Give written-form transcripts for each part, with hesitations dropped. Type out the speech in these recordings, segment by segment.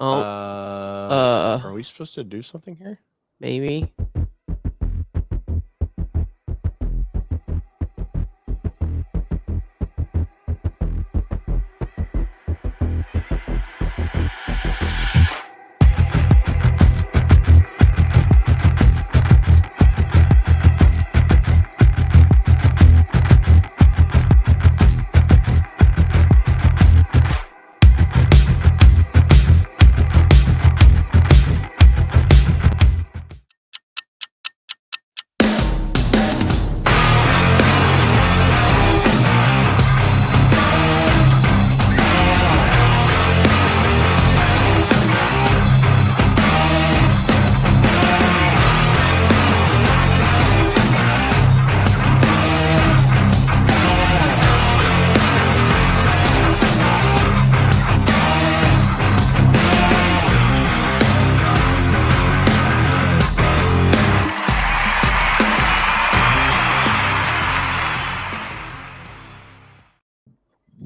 Oh, Are we supposed to do something here? maybe.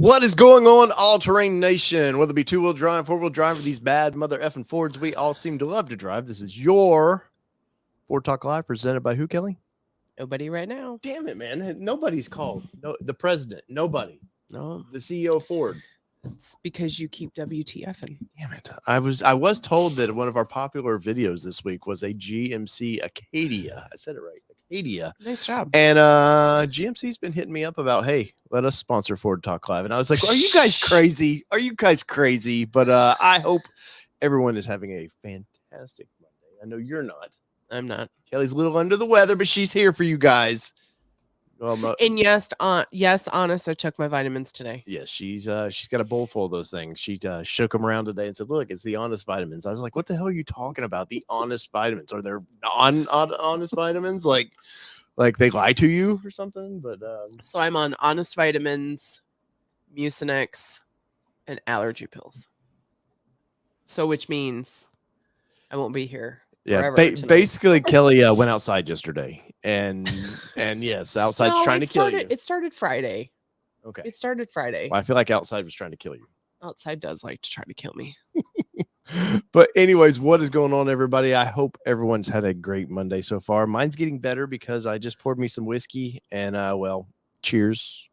What is going on, all-terrain nation? Whether it be two-wheel drive, four-wheel drive, or these bad mother effing Fords we all seem to love to drive. This is your Ford Talk Live, presented by who, Kelly? Nobody right now. Damn it, man. Nobody's called. No, the president. Nobody. No, The CEO of Ford. it's because you keep WTFing. Damn it. I was told that one of our popular videos this week was a GMC Acadia. I said it right. Acadia. Nice job. And GMC's been hitting me up about, hey, let us sponsor Ford Talk Live. And I was like, are you guys crazy? Are you guys crazy? But I hope everyone is having a fantastic Monday. I know you're not. I'm not. Kelly's a little under the weather, but she's here for you guys. And yes, honest, I took my vitamins today. Yes, she's got a bowl full of those things. She shook them around today and said, look, it's the Honest Vitamins. I was like, what the hell are you talking about? The Honest Vitamins? Are there non-honest vitamins? Like they lie to you or something? But So I'm on Honest Vitamins, Mucinex, and allergy pills. So which means I won't be here. yeah, basically Kelly went outside yesterday. And yes, outside's trying to kill you. It started Friday. Okay. It started Friday. Well, I feel like outside was trying to kill you. Outside does like to try to kill me. But anyways, what is going on, everybody? I hope everyone's had a great Monday so far. Mine's getting better because I just poured me some whiskey and well, cheers.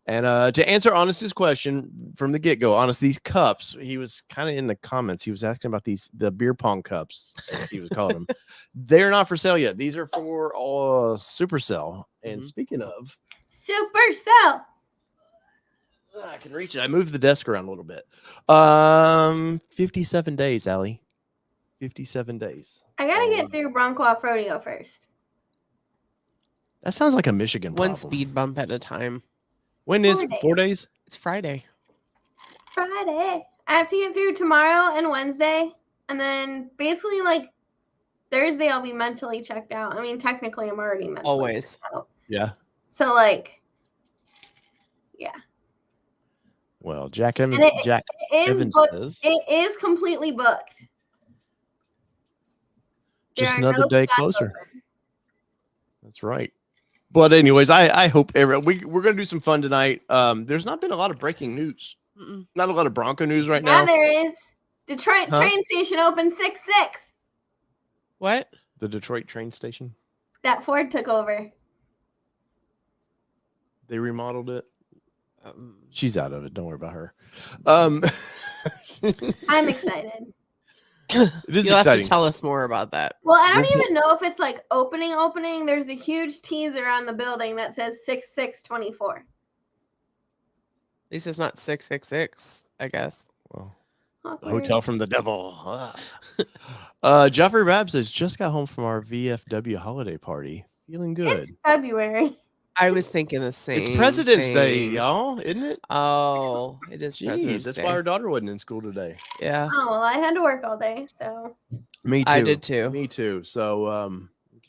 And to answer Honest's question from the get-go, Honest, these cups, he was kind of in the comments. He was asking about the beer pong cups, as he was calling them. They're not for sale yet. These are for Supercell. And speaking of Supercell, I can reach it. I moved the desk around a little bit. 57 days, Aly. 57 days. I gotta get through Bronco Off Rodeo first. That sounds like a Michigan problem. One speed bump at a time. When is 4 days? It's Friday. Friday. I have to get through tomorrow and Wednesday. And then basically like Thursday I'll be mentally checked out. I mean, technically I'm already mentally Always. checked out. Yeah. So like, yeah. Well, Jack And Evans says it is completely booked. just another day closer. That's right. But anyways, I hope we're going to do some fun tonight. There's not been a lot of breaking news. Not a lot of Bronco news right now. Yeah, there is. Detroit train station opened 6-6. What? The Detroit train station? That Ford took over. They remodeled it. She's out of it. Don't worry about her. I'm excited. It is You'll exciting. have to tell us more about that. Well, I don't even know if it's like opening. There's a huge teaser on the building that says 6/6/24. At least it's not 666, I guess. Well, Okay. hotel from the devil. Jeffrey Rabb says, just got home from our VFW holiday party. Feeling good. It's February. I was thinking the same. It's President's Day, thing. y'all, isn't it? Oh, it is President's That's Day. why our daughter wasn't in school today. Yeah. Oh, well, I had to work all day, so. Me too. I did too. Me too. So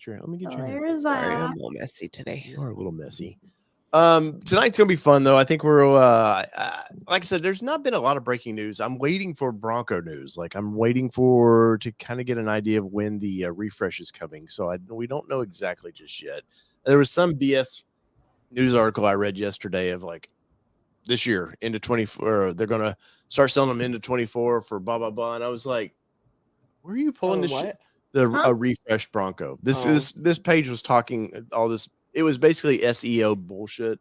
let me get your hand. Sorry, I'm a little messy today. You are a little messy. Tonight's gonna be fun though. I think we're like I said, there's not been a lot of breaking news. I'm waiting for Bronco news. Like I'm waiting to kind of get an idea of when the refresh is coming. So we don't know exactly just yet. There was some BS news article I read yesterday of like this year into 24. They're gonna start selling them into 24 for blah blah blah. And I was like, where are you pulling this shit? A refreshed Bronco. This page was talking all this. It was basically SEO bullshit.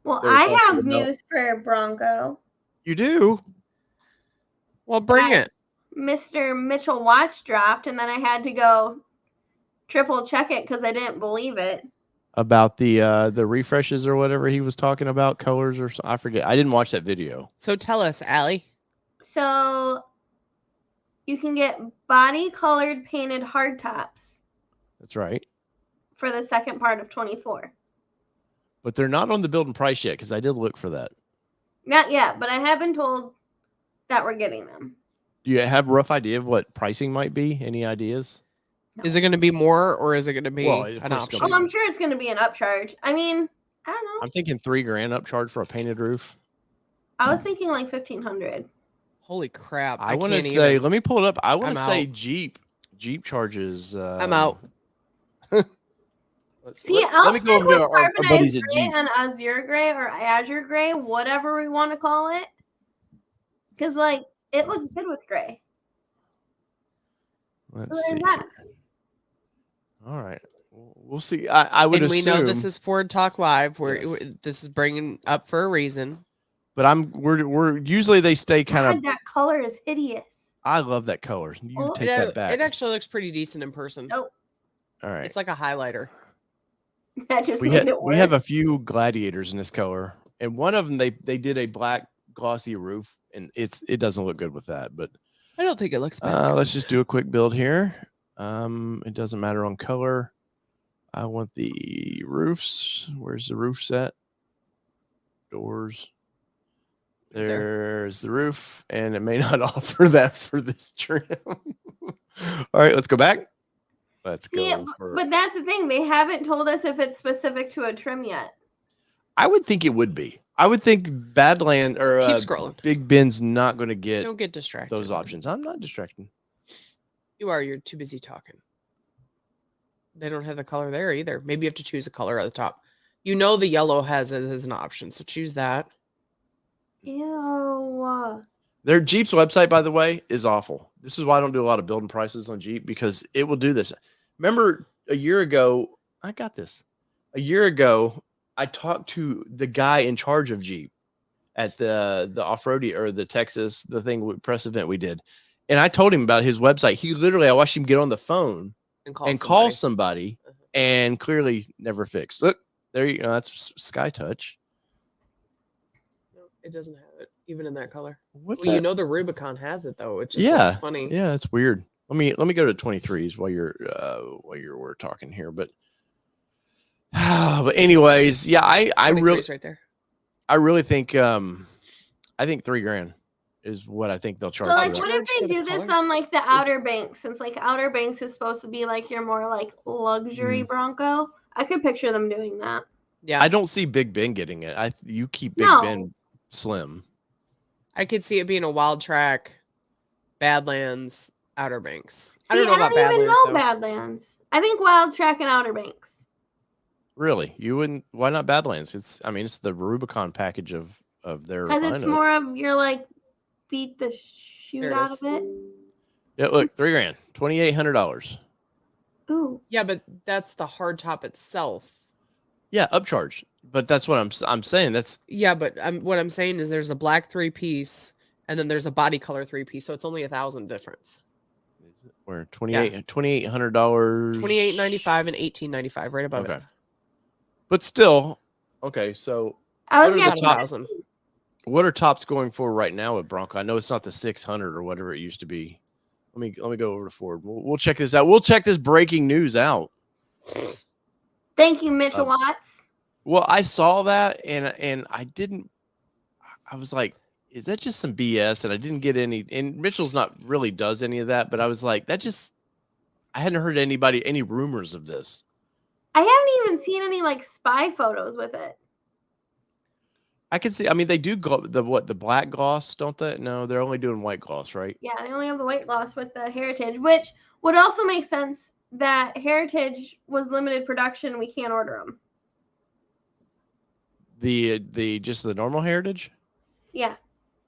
Well, I have news for Bronco. You do? Well, bring it. Mr. Mitchell watch dropped, and then I had to go triple check it because I didn't believe it. About the refreshes or whatever he was talking about, colors or something. I forget. I didn't watch that video. So tell us, Aly. So you can get body colored painted hardtops. That's right. For the second part of 24. But they're not on the build and price yet because I did look for that. Not yet, but I have been told that we're getting them. Do you have a rough idea of what pricing might be? Any ideas? No. Is it going to be more or is it going to be an option? Oh, I'm sure it's going to be an upcharge. I mean, I don't know. I'm thinking $3,000 upcharge for a painted roof. I was thinking like 1,500. Holy crap. I want to say, let me pull it up. I want to say Jeep charges. I'm out. Let me go over to our buddies at Jeep. And Azure Gray or Azure Gray, whatever we want to call it. Because, like, it looks good with gray. Let's see. All right. We'll see. I would assume. And we know this is Ford Talk Live. This is bringing up for a reason. But we're usually they stay kind of. That color is hideous. I love that color. You take that back. It actually looks pretty decent in person. Nope. All right. It's like a highlighter. We have a few gladiators in this color, and one of them they did a black glossy roof, and it doesn't look good with that. But I don't think it looks bad. Let's just do a quick build here. It doesn't matter on color. I want the roofs. Where's the roof set? Doors. There's the roof, and it may not offer that for this trim. All right, let's go back. Let's go. Yeah, but that's the thing. They haven't told us if it's specific to a trim yet. I would think it would be. I would think Badland or keep scrolling. Big Ben's not going to get. Don't get distracted. Those options. I'm not distracting. You are. You're too busy talking. They don't have the color there either. Maybe you have to choose a color at the top. You know the yellow has it as an option, so choose that. Ew. Their Jeep's website, by the way, is awful. This is why I don't do a lot of building prices on Jeep, because it will do this. Remember a year ago, I got this. A year ago, I talked to the guy in charge of Jeep at the off-road or the Texas, the thing press event we did. And I told him about his website. He literally, I watched him get on the phone and call somebody and clearly never fixed. Look, there you go. That's Sky Touch. No, it doesn't have it, even in that color. Well, you know the Rubicon has it though. It's just funny. Yeah, it's weird. Let me go to 23s while we're talking here. But anyways, yeah, I really right there. I really think I think $3,000 is what I think they'll charge. So, like, what if they do this on like the Outer Banks? Since like Outer Banks is supposed to be like your more like luxury Bronco, I could picture them doing that. Yeah, I don't see Big Ben getting it. You keep Big Ben slim. I could see it being a Wild Track, Badlands, Outer Banks. I don't know about Badlands. I don't even know Badlands. I think Wild Track and Outer Banks. Really? You wouldn't? Why not Badlands? It's the Rubicon package of their. Because it's more of your like beat the shoot out of it. Yeah, look, $3,000, $2,800. Ooh. Yeah, but that's the hardtop itself. Yeah, upcharge. But that's what I'm saying. That's but what I'm saying is there's a black 3-piece and then there's a body color 3-piece, so it's only $1,000 difference. Where $2,800, $2,895 and $1,895, right above it. But still, okay. So what are tops going for right now with Bronco? I know it's not the 600 or whatever it used to be. Let me go over to Ford. We'll check this out. We'll check this breaking news out. Thank you, Mitchell Watts. Well, I saw that and I didn't. I was like, is that just some BS? And I didn't get any. And Mitchell's not really does any of that, but I was like, I hadn't heard any rumors of this. I haven't even seen any like spy photos with it. I can see. I mean, they do the black gloss, don't they? No, they're only doing white gloss, right? Yeah, they only have the white gloss with the Heritage, which would also make sense that Heritage was limited production. And we can't order them. The just the normal Heritage. Yeah.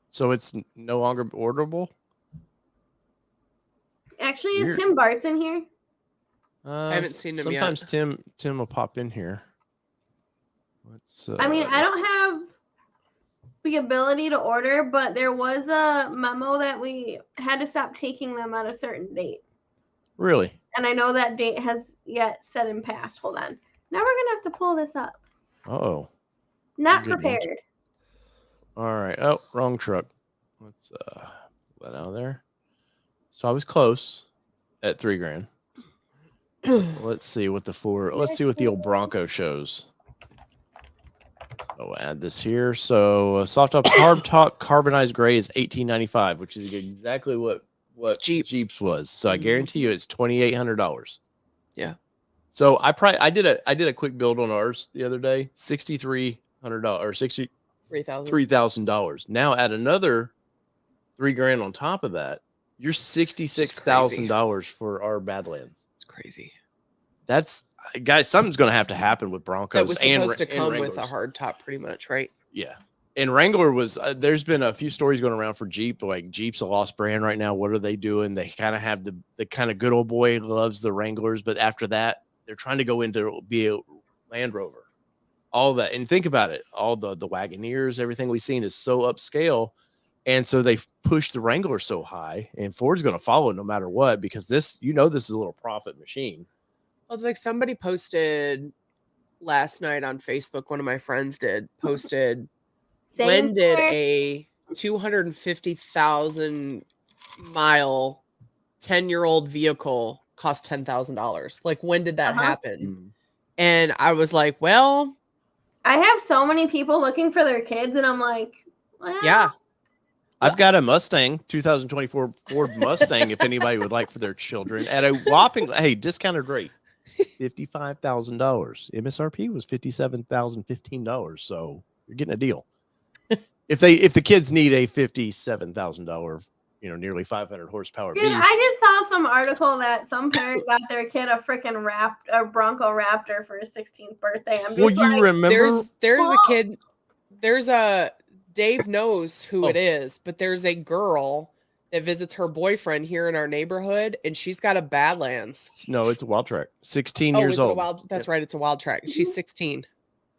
So it's no longer orderable? Actually, is Weird. Tim Bart's in here? I haven't seen him yet. Sometimes Tim will pop in here. Let's, I mean, I don't have the ability to order, but there was a memo that we had to stop taking them at a certain date. Really? And I know that date has yet set and passed. Hold on. Now we're going to have to pull this up. Oh. Not Good prepared. All right. Oh, wrong truck. Let's pull that out of there. So I was close at $3,000. Let's see what the old Bronco shows. So we'll add this here. So soft top carb top carbonized gray is $1,895, which is exactly what Jeep's was. So I guarantee you it's $2,800. Yeah. So I did a quick build on ours the other day, $6,300 or $3,000. Now add another $3,000 on top of that. You're $66,000 for our Badlands. It's crazy. That's guys. Something's going to have to happen with Broncos. That was supposed to come Wranglers. with a hard top, pretty much, right? Yeah. And Wrangler was. There's been a few stories going around for Jeep. Like Jeep's a lost brand right now. What are they doing? They kind of have the kind of good old boy loves the Wranglers, but after that, they're trying to go into be a Land Rover. All that, and think about it. All the Wagoneers, everything we've seen is so upscale. And so they pushed the Wrangler so high, and Ford's going to follow no matter what, because this is a little profit machine. Well, it's like somebody posted last night on Facebook. One of my friends posted, when did a 250,000 mile 10-year-old vehicle cost $10,000? Like, when did that happen? Mm-hmm. And I was like, well, I have so many people looking for their kids, and I'm like, well, yeah. I've got a Mustang, 2024 Ford Mustang, if anybody would like for their children, at a whopping, discounted rate, $55,000. MSRP was $57,015. So you're getting a deal. If the kids need a $57,000, nearly 500 horsepower dude, beast. I just saw some article that some parent got their kid a freaking Bronco Raptor for his 16th birthday. I'm just you remember? There's a kid. There's a Dave knows who it is, but there's a girl that visits her boyfriend here in our neighborhood, and she's got a Badlands. No, it's a Wild Track. 16 years old. That's right. It's a Wild Track. She's 16.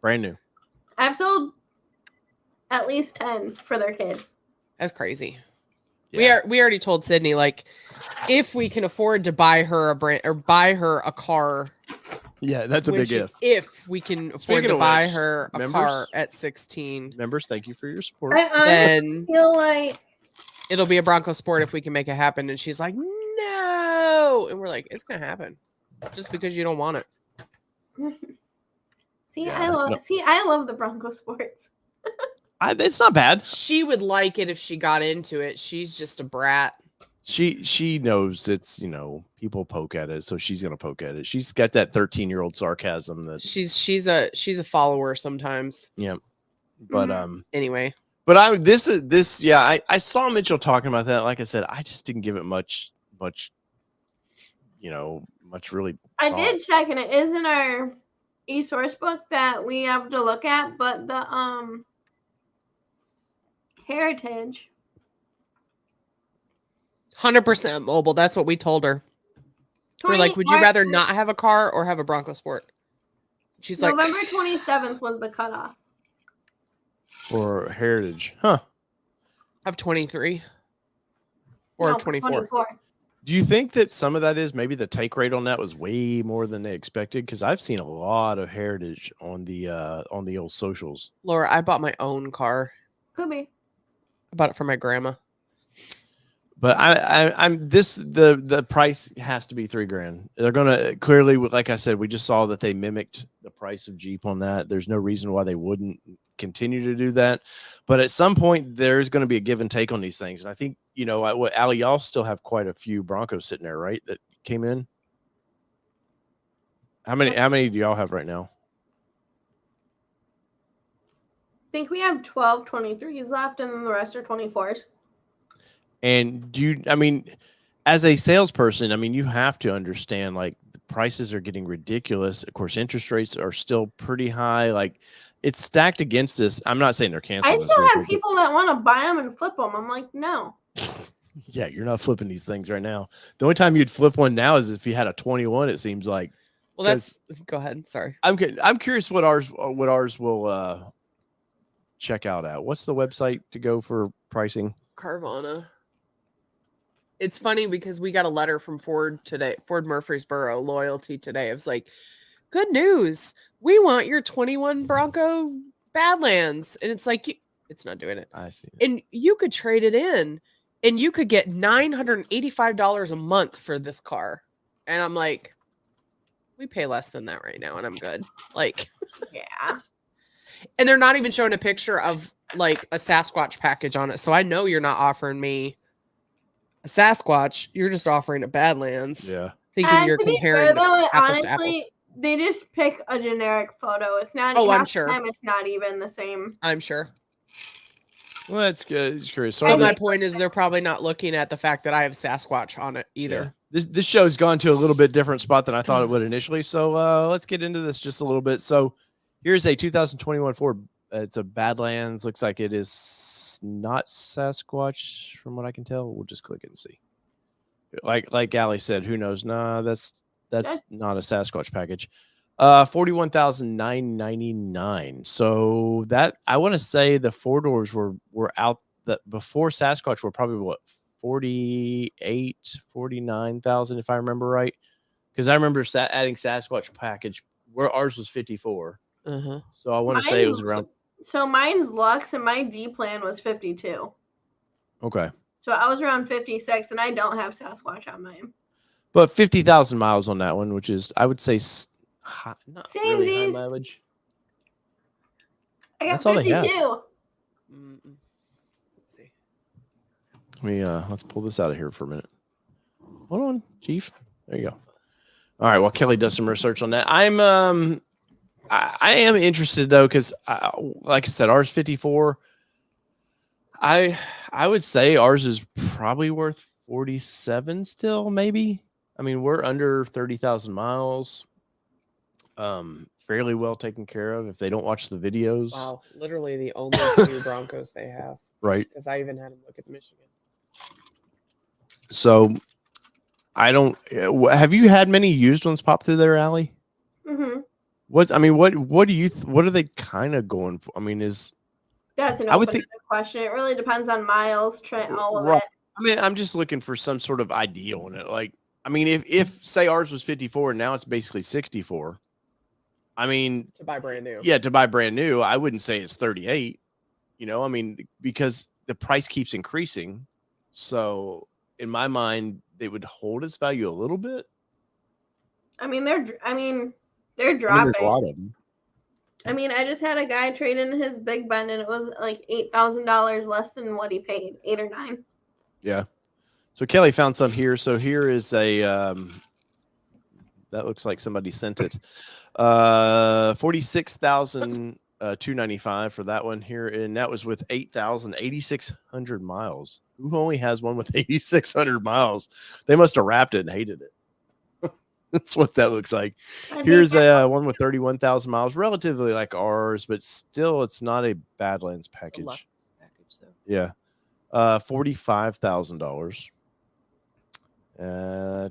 Brand new. I've sold at least 10 for their kids. That's crazy. Yeah. We already told Sydney, like, if we can afford to buy her a car. Yeah, that's a big if. If we can afford to buy her a car at 16. Members, thank you for your support. I feel like it'll be a Bronco Sport if we can make it happen. And she's like, no. And we're like, it's going to happen just because you don't want it. I love the Bronco Sports. It's not bad. She would like it if she got into it. She's just a brat. She knows it's, people poke at it, so she's gonna poke at it. She's got that 13-year-old sarcasm that she's a follower sometimes. Yeah. But anyway. But I saw Mitchell talking about that. Like I said, I just didn't give it much really. I did check, and it is in our e-source book that we have to look at, but the Heritage 100% mobile. That's what we told her. We're like, would you rather not have a car or have a Bronco Sport? She's like, November 27th was the cutoff for Heritage, huh? Of 23 or 24. Do you think that some of that is maybe the take rate on that was way more than they expected? Because I've seen a lot of Heritage on the old socials. Laura, I bought my own car. Could be. I bought it for my grandma. But the price has to be $3,000. They're gonna clearly, like I said, we just saw that they mimicked the price of Jeep on that. There's no reason why they wouldn't continue to do that. But at some point, there's going to be a give and take on these things. And I think Aly, y'all still have quite a few Broncos sitting there, right? That came in. How many do y'all have right now? I think we have 12 23s left, and then the rest are 24s. And as a salesperson, you have to understand, like, the prices are getting ridiculous. Of course, interest rates are still pretty high. Like, it's stacked against this. I'm not saying they're canceling I this. still real have quick, people that want to buy them and flip them. I'm like, no. yeah, you're not flipping these things right now. The only time you'd flip one now is if you had a 21. It seems like. Well, that's go ahead. Sorry. I'm curious what ours will check out at. What's the website to go for pricing? Carvana. It's funny because we got a letter from Ford today, Ford Murfreesboro Loyalty today. It was like, good news. We want your 21 Bronco Badlands. And it's like, it's not doing it. I see. And you could trade it in and you could get $985 a month for this car. And I'm like, we pay less than that right now. And I'm good. Like, Yeah. and they're not even showing a picture of like a Sasquatch package on it. So I know you're not offering me a Sasquatch. You're just offering a Badlands. Yeah. Thinking you're to be comparing fair, though, apples to apples. honestly, they just pick a generic photo. It's not. Oh, I'm half the sure. time it's not even the same. I'm sure. Well, that's good. It's curious. So But my point is they're probably not looking at the fact that I have Sasquatch on it either. Yeah. This show's gone to a little bit different spot than I thought it would initially. So let's get into this just a little bit. So here's a 2021 Ford. It's a Badlands. Looks like it is not Sasquatch from what I can tell. We'll just click it and see. Like Aly said, who knows? Nah, that's not a Sasquatch package. 41,999. So that I want to say the 4-doors were out that before Sasquatch were probably what 49,000 if I remember right, because I remember adding Sasquatch package where ours was 54. So I want to say it was around. So mine's Lux and my D plan was 52. Okay. So I was around 56, and I don't have Sasquatch on mine. But 50,000 miles on that one, which is I would say not Same really high Z's. mileage. I got That's all they 52. have. Let's see. Let's pull this out of here for a minute. Hold on, Chief. There you go. All right. Well, Kelly does some research on that. I am interested though, because like I said, ours 54. I would say ours is probably worth 47 still, maybe. I mean, we're under 30,000 miles. Fairly well taken care of if they don't watch the videos. Wow, literally the only two Broncos they have. Right. Because I even had them look at Michigan. So I don't. Have you had many used ones pop through there, Aly? Mm-hmm. What do you? What are they kind of going for? I mean, That's an I would open question. It really depends on miles, all of right. it. I mean, I'm just looking for some sort of idea on it. Like, I mean, if say ours was 54 and now it's basically 64. I mean, to buy brand new. Yeah, to buy brand new, I wouldn't say it's 38. You know, I mean, because the price keeps increasing. So in my mind, they would hold its value a little bit. I mean, they're dropping. I mean, there's a lot of them. I mean, I just had a guy trade in his Big Bend, and it was like $8,000 less than what he paid, 8 or 9. Yeah. So Kelly found some here. So here is a that looks like somebody sent it. 46,295 for that one here, and that was with 8,600 miles. Who only has one with 8,600 miles? They must have wrapped it and hated it. That's what that looks like. Here's a one with 31,000 miles, relatively like ours, but still, it's not a Badlands package. Package though. Yeah, $45,000.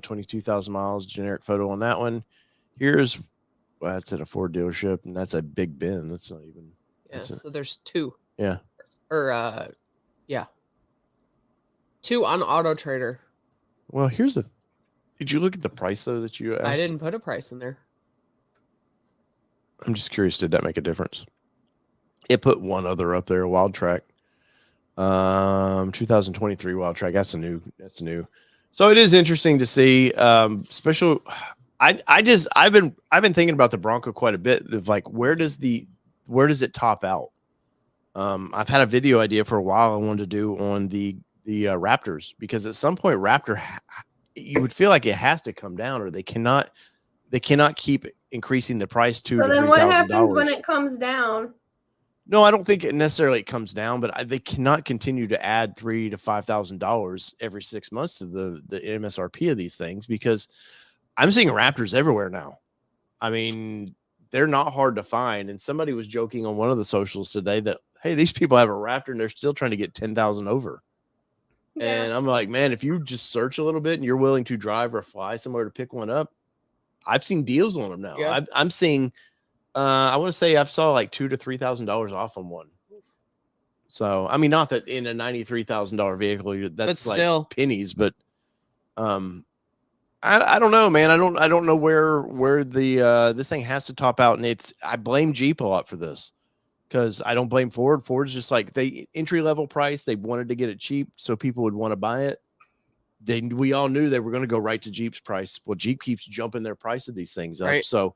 22,000 miles. Generic photo on that one. Here's that's at a Ford dealership, and that's a Big Ben. That's not even. Yeah. So there's two. Yeah. Or yeah. Two on Auto Trader. Well, here's the. Did you look at the price though that you asked? I didn't put a price in there. I'm just curious. Did that make a difference? It put one other up there, Wild Track. 2023 Wild Track. That's new. So it is interesting to see. Special. I've been thinking about the Bronco quite a bit. Of like, where does it top out? I've had a video idea for a while I wanted to do on the Raptors, because at some point Raptor, you would feel like it has to come down, or they cannot keep increasing the price to. So then what happens when it comes down? No, I don't think it necessarily comes down, but they cannot continue to add $3,000 to $5,000 every 6 months to the MSRP of these things, because I'm seeing Raptors everywhere now. I mean, they're not hard to find. And somebody was joking on one of the socials today that, hey, these people have a Raptor and they're still trying to get 10,000 over. Yeah. And I'm like, man, if you just search a little bit and you're willing to drive or fly somewhere to pick one up, I've seen deals on them now. Yeah. I'm seeing, I want to say I've saw like $2,000 to $3,000 off on one. So, I mean, not that in a $93,000 vehicle, that's like still pennies, but, I don't know, man. I don't know where the, this thing has to top out. And I blame Jeep a lot for this because I don't blame Ford. Ford's just like entry level price. They wanted to get it cheap so people would want to buy it. We all knew they were going to go right to Jeep's price. Well, Jeep keeps jumping their price of these things up. Right. So,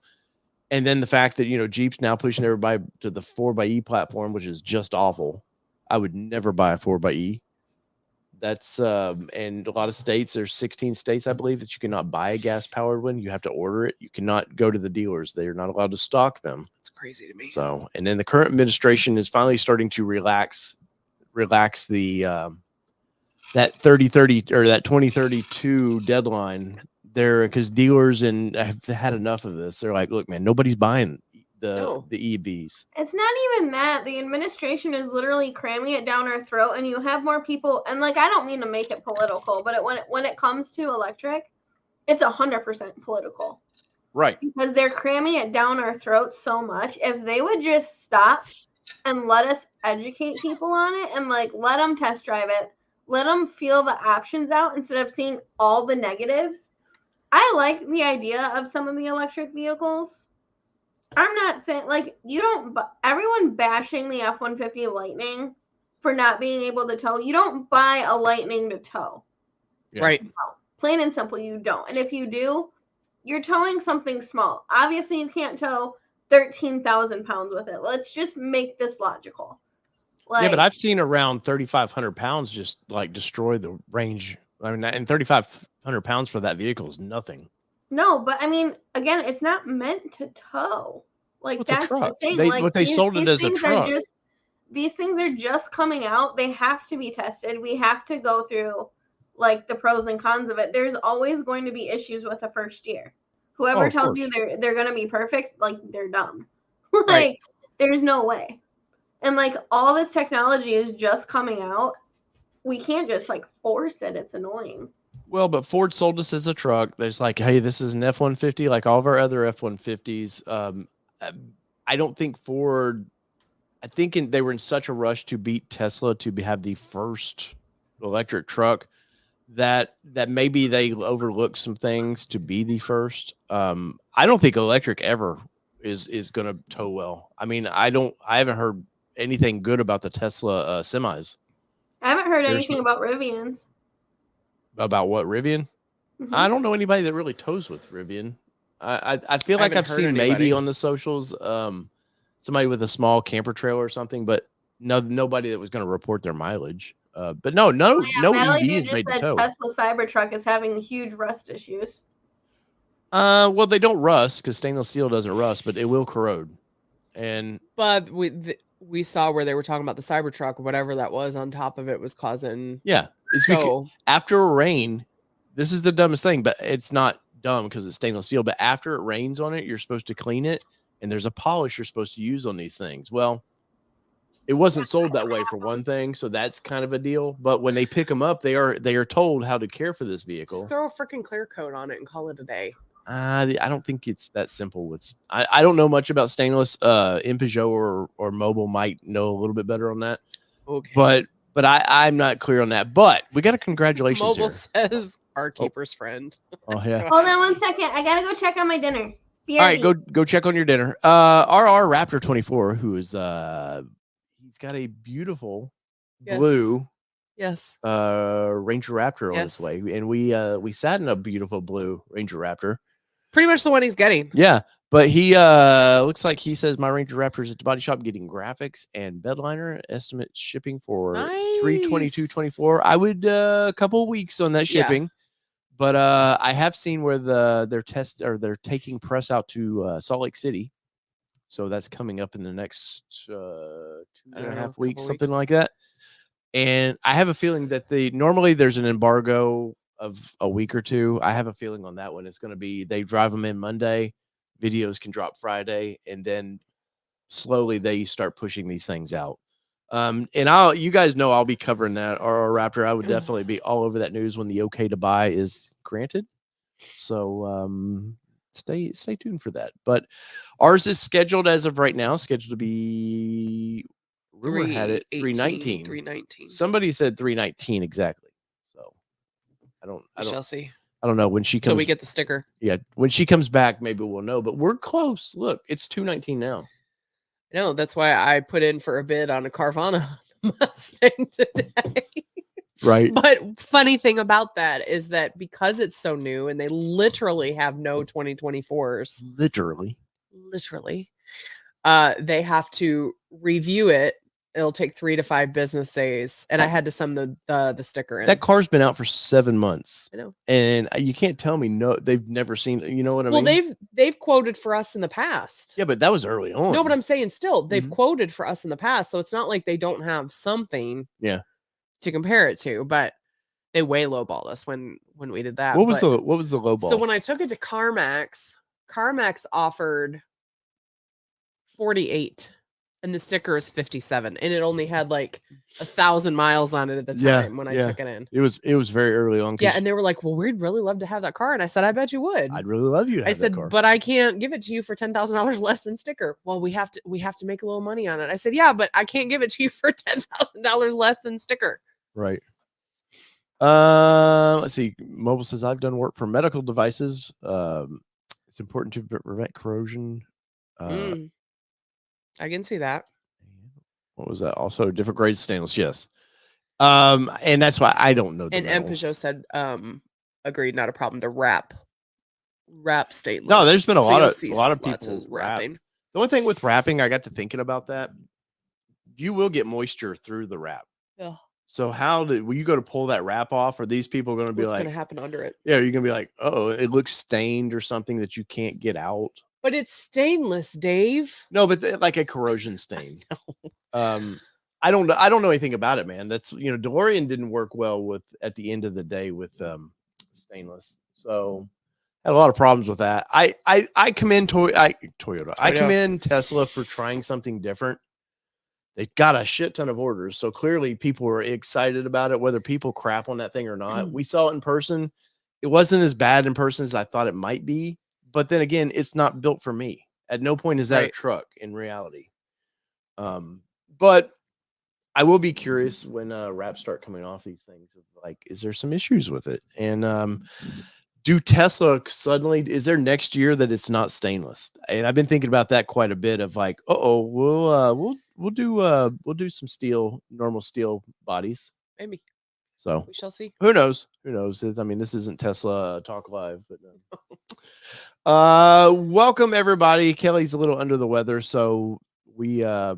and then the fact that, Jeep's now pushing everybody to the 4xe platform, which is just awful. I would never buy a 4xe. That's, and a lot of states, there's 16 states, I believe, that you cannot buy a gas powered one. You have to order it. You cannot go to the dealers. They're not allowed to stock them. It's crazy to me. So, and then the current administration is finally starting to relax the, that 30 or that 2032 deadline there, because dealers have had enough of this. They're like, look, man, nobody's buying the EVs. It's not even that. The administration is literally cramming it down our throat, and you have more people. And like, I don't mean to make it political, but when it comes to electric, it's 100% political. Right. Because they're cramming it down our throats so much. If they would just stop and let us educate people on it and like let them test drive it, let them feel the options out instead of seeing all the negatives. I like the idea of some of the electric vehicles. I'm not saying like everyone bashing the F-150 Lightning for not being able to tow. You don't buy a Lightning to tow. Yeah. Right. No, plain and simple, you don't. And if you do, you're towing something small. Obviously, you can't tow 13,000 pounds with it. Let's just make this logical. Yeah, but I've seen around 3,500 pounds just like destroy the range. I mean, and 3,500 pounds for that vehicle is nothing. No, but I mean, again, it's not meant to tow. Like, it's that's a truck. the thing. They sold it as a truck. These things are just coming out. They have to be tested. We have to go through like the pros and cons of it. There's always going to be issues with the first year. Whoever tells you they're going to be perfect, like, they're dumb. Like, right. There's no way. And like all this technology is just coming out. We can't just like force it. It's annoying. Well, but Ford sold us as a truck. There's like, hey, this is an F-150, like all of our other F-150s. I don't think Ford. I think they were in such a rush to beat Tesla to have the first electric truck that maybe they overlooked some things to be the first. I don't think electric ever is going to tow well. I mean, I haven't heard anything good about the Tesla semis. I haven't heard anything about Rivians. About what, Rivian? Mm-hmm. I don't know anybody that really tows with Rivian. I feel like I've seen maybe on the socials somebody with a small camper trailer or something, but nobody that was going to report their mileage. But no EV is made to tow. Tesla Cybertruck is having huge rust issues. Well, they don't rust because stainless steel doesn't rust, but it will corrode. But we saw where they were talking about the Cybertruck, whatever that was on top of it was causing. Yeah. So after a rain, this is the dumbest thing, but it's not dumb because it's stainless steel. But after it rains on it, you're supposed to clean it, and there's a polish you're supposed to use on these things. Well, it wasn't sold that way for one thing, so that's kind of a deal. But when they pick them up, they are told how to care for this vehicle. Just throw a freaking clear coat on it and call it a day. I don't think it's that simple. I don't know much about stainless. In Peugeot or Mobile might know a little bit better on that. Okay, but I'm not clear on that. But we got a congratulations. Mobile here. says our keeper's friend. Oh yeah. Hold on 1 second. I gotta go check on my dinner. All right, go check on your dinner. RR Raptor 24, who is he's got a beautiful blue Ranger Raptor on its way, and we sat in a beautiful blue Ranger Raptor. Pretty much the one he's getting. Yeah, but he looks like he says my Ranger Raptor is at the body shop getting graphics and bed liner. Estimate shipping for 3/22/24. I would a couple of weeks on that shipping. But I have seen where they're taking press out to Salt Lake City, so that's coming up in the next 2.5 weeks, something like that. And I have a feeling that normally there's an embargo of a week or two. I have a feeling on that one it's going to be they drive them in Monday, videos can drop Friday, and then slowly they start pushing these things out. And you guys know I'll be covering that. Or Raptor, I would definitely be all over that news when the okay to buy is granted. So stay tuned for that. But ours is scheduled as of right now, scheduled to be, rumor had it 319. 319. Somebody said 319 exactly. So We shall see. I don't know when she comes. Till we get the sticker. Yeah, when she comes back, maybe we'll know. But we're close. Look, it's 219 now. No, that's why I put in for a bid on a Carvana Mustang today. Right. But funny thing about that is that because it's so new and they literally have no 2024s. Literally. They have to review it. It'll take 3 to 5 business days. And I had to sum the sticker in. That car's been out for 7 months. I know. And you can't tell me they've never seen, you know what I mean? Well, they've quoted for us in the past. Yeah, but that was early on. No, but I'm saying still, they've quoted for us in the past. So it's not like they don't have something to compare it to, but they way lowballed us when we did that. What was the low ball? So when I took it to CarMax offered 48 and the sticker is 57, and it only had like 1,000 miles on it at the time when I took it in. It was very early on. Yeah, and they were like, "Well, we'd really love to have that car," and I said, "I bet you would." I'd really love you to have I said, that car. "But I can't give it to you for $10,000 less than sticker." Well, we have to make a little money on it. I said, "Yeah, but I can't give it to you for $10,000 less than sticker." Right. Let's see. Mobile says, I've done work for medical devices. It's important to prevent corrosion. I can see that. What was that? Also, different grades of stainless. Yes. And that's why I don't know. And Peugeot said, agreed, not a problem to wrap stainless. No, there's been a lot of lots people wrapping. The only thing with wrapping, I got to thinking about that. You will get moisture through the wrap. Yeah. So will you go to pull that wrap off? Are these people going to be What's like, going to happen under it? Yeah, you're going to be like, oh, it looks stained or something that you can't get out. But it's stainless, Dave. No, but like a corrosion stain. I don't know anything about it, man. That's, DeLorean didn't work well at the end of the day with stainless. So had a lot of problems with that. I commend Toyota. I commend Tesla for trying something different. They got a shit ton of orders. So clearly people were excited about it, whether people crap on that thing or not. We saw it in person. It wasn't as bad in person as I thought it might be. But then again, it's not built for me. At no point is that a truck in reality. But I will be curious when wraps start coming off these things. Like, is there some issues with it? And do Tesla suddenly, is there next year that it's not stainless? And I've been thinking about that quite a bit of like, we'll do some normal steel bodies. Maybe. So we shall see. Who knows? I mean, this isn't Tesla Talk Live, but welcome everybody. Kelly's a little under the weather, so we're not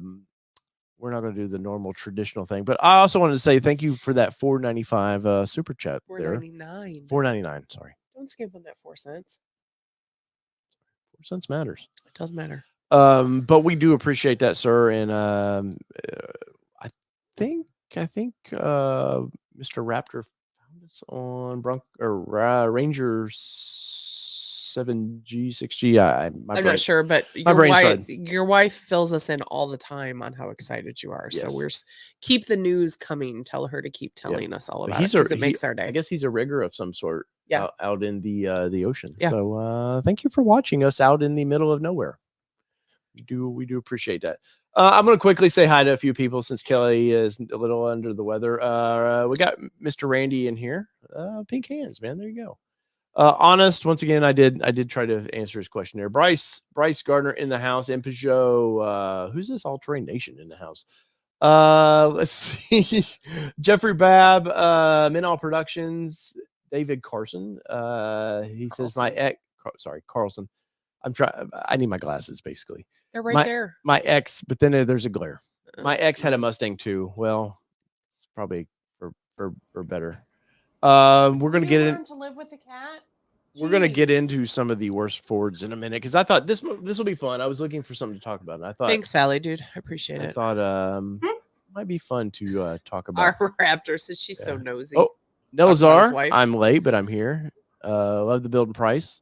going to do the normal traditional thing. But I also wanted to say thank you for that $4.95 super chat. $4.99. $4.99. Sorry. Don't skip on that 4 cents. 4 cents matters. It does matter. But we do appreciate that, sir. And I think Mr. Raptor found us on Ranger 7G, 6G. I'm not sure, but your wife fills us in all the time on how excited you are. Yes. So we're keep the news coming. Tell her to keep telling us all about it because it makes our day. I guess he's a rigger of some sort. Yeah, out in the ocean. Yeah. So thank you for watching us out in the middle of nowhere. We do appreciate that. I'm going to quickly say hi to a few people since Kelly is a little under the weather. We got Mr. Randy in here. Pink hands, man. There you go. Honest, once again, I did try to answer his question there. Bryce Gardner in the house. And Peugeot. Who's this All-Terrain Nation in the house? Let's see. Jeffrey Babb, Minall Productions. David Carson. He says Carlson. I need my glasses, basically. They're right there. My ex, but then there's a glare. My ex had a Mustang too. Well, it's probably for better. We're gonna get in to live with the cat. We're gonna get into some of the worst Fords in a minute because I thought this will be fun. I was looking for something to talk about, and I thought thanks, Sally, dude. I appreciate it. I thought it might be fun to talk about. Our Raptor says she's so nosy. Oh, Nelzar, I'm late, but I'm here. Love the build and price.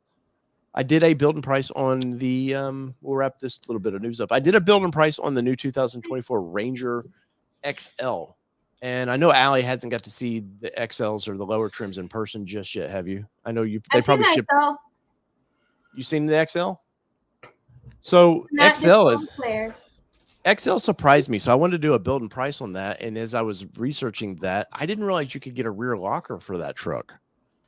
I did a build and price on the we'll wrap this little bit of news up. I did a build and price on the new 2024 Ranger XL. And I know Aly hasn't got to see the XLs or the lower trims in person just yet, have you? I know they probably shipped. You seen the XL? So XL surprised me. So I wanted to do a build and price on that. And as I was researching that, I didn't realize you could get a rear locker for that truck.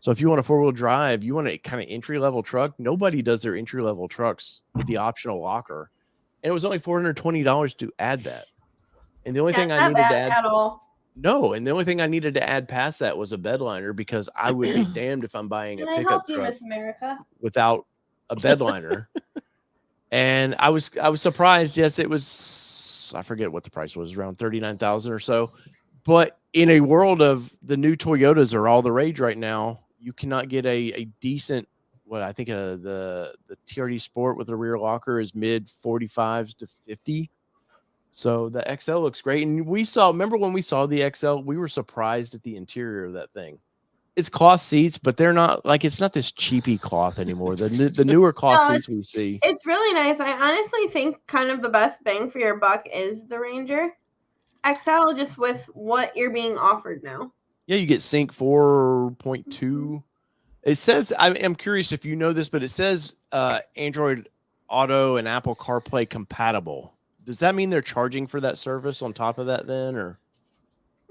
So if you want a 4-wheel drive, you want a kind of entry-level truck, nobody does their entry-level trucks with the optional locker. And it was only $420 to add that. And the only thing I needed to add at all. No, and the only thing I needed to add past that was a bed liner, because I would be damned if I'm buying a pickup truck Miss America? without a bed liner. And I was surprised. Yes, it was, I forget what the price was, around $39,000 or so. But in a world of the new Toyotas are all the rage right now, you cannot get a decent, what I think the TRD Sport with a rear locker is mid 45s to 50. So the XL looks great. And remember when we saw the XL, we were surprised at the interior of that thing. It's cloth seats, but they're not like, it's not this cheapy cloth anymore. The newer cloth seats we see. It's really nice. I honestly think kind of the best bang for your buck is the Ranger XL, just with what you're being offered now. Yeah, you get Sync 4.2. It says, I'm curious if you know this, but it says Android Auto and Apple CarPlay compatible. Does that mean they're charging for that service on top of that then, or?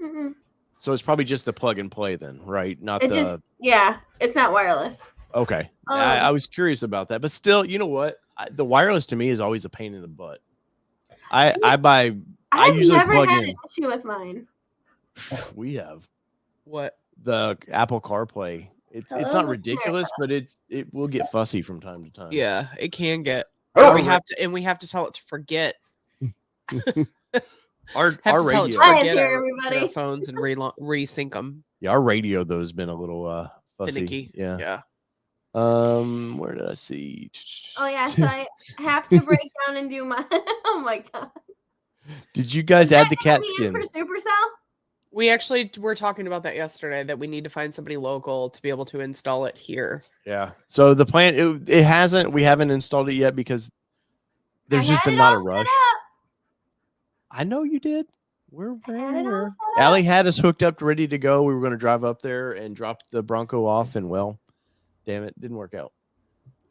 Mm-hmm. So it's probably just the plug and play then, right? It's not wireless. Okay. I was curious about that, but still, you know what? The wireless to me is always a pain in the butt. I usually plug in. An issue with mine. We have what? The Apple CarPlay. It's not ridiculous, but it will get fussy from time to time. Yeah, it can get. We have to tell it to forget. our radio, our phones and resync them. Yeah, our radio though has been a little fussy. Finicky. Yeah. Where did I see? Oh yeah, so I have to break down and do my. Oh my god. Did you guys add the cat skin for Supercell? We actually were talking about that yesterday, that we need to find somebody local to be able to install it here. Yeah. So the plan, we haven't installed it yet because there's just been not a rush. I know you did. We're very aware. Aly had us hooked up, ready to go. We were going to drive up there and drop the Bronco off, and well, damn it, didn't work out.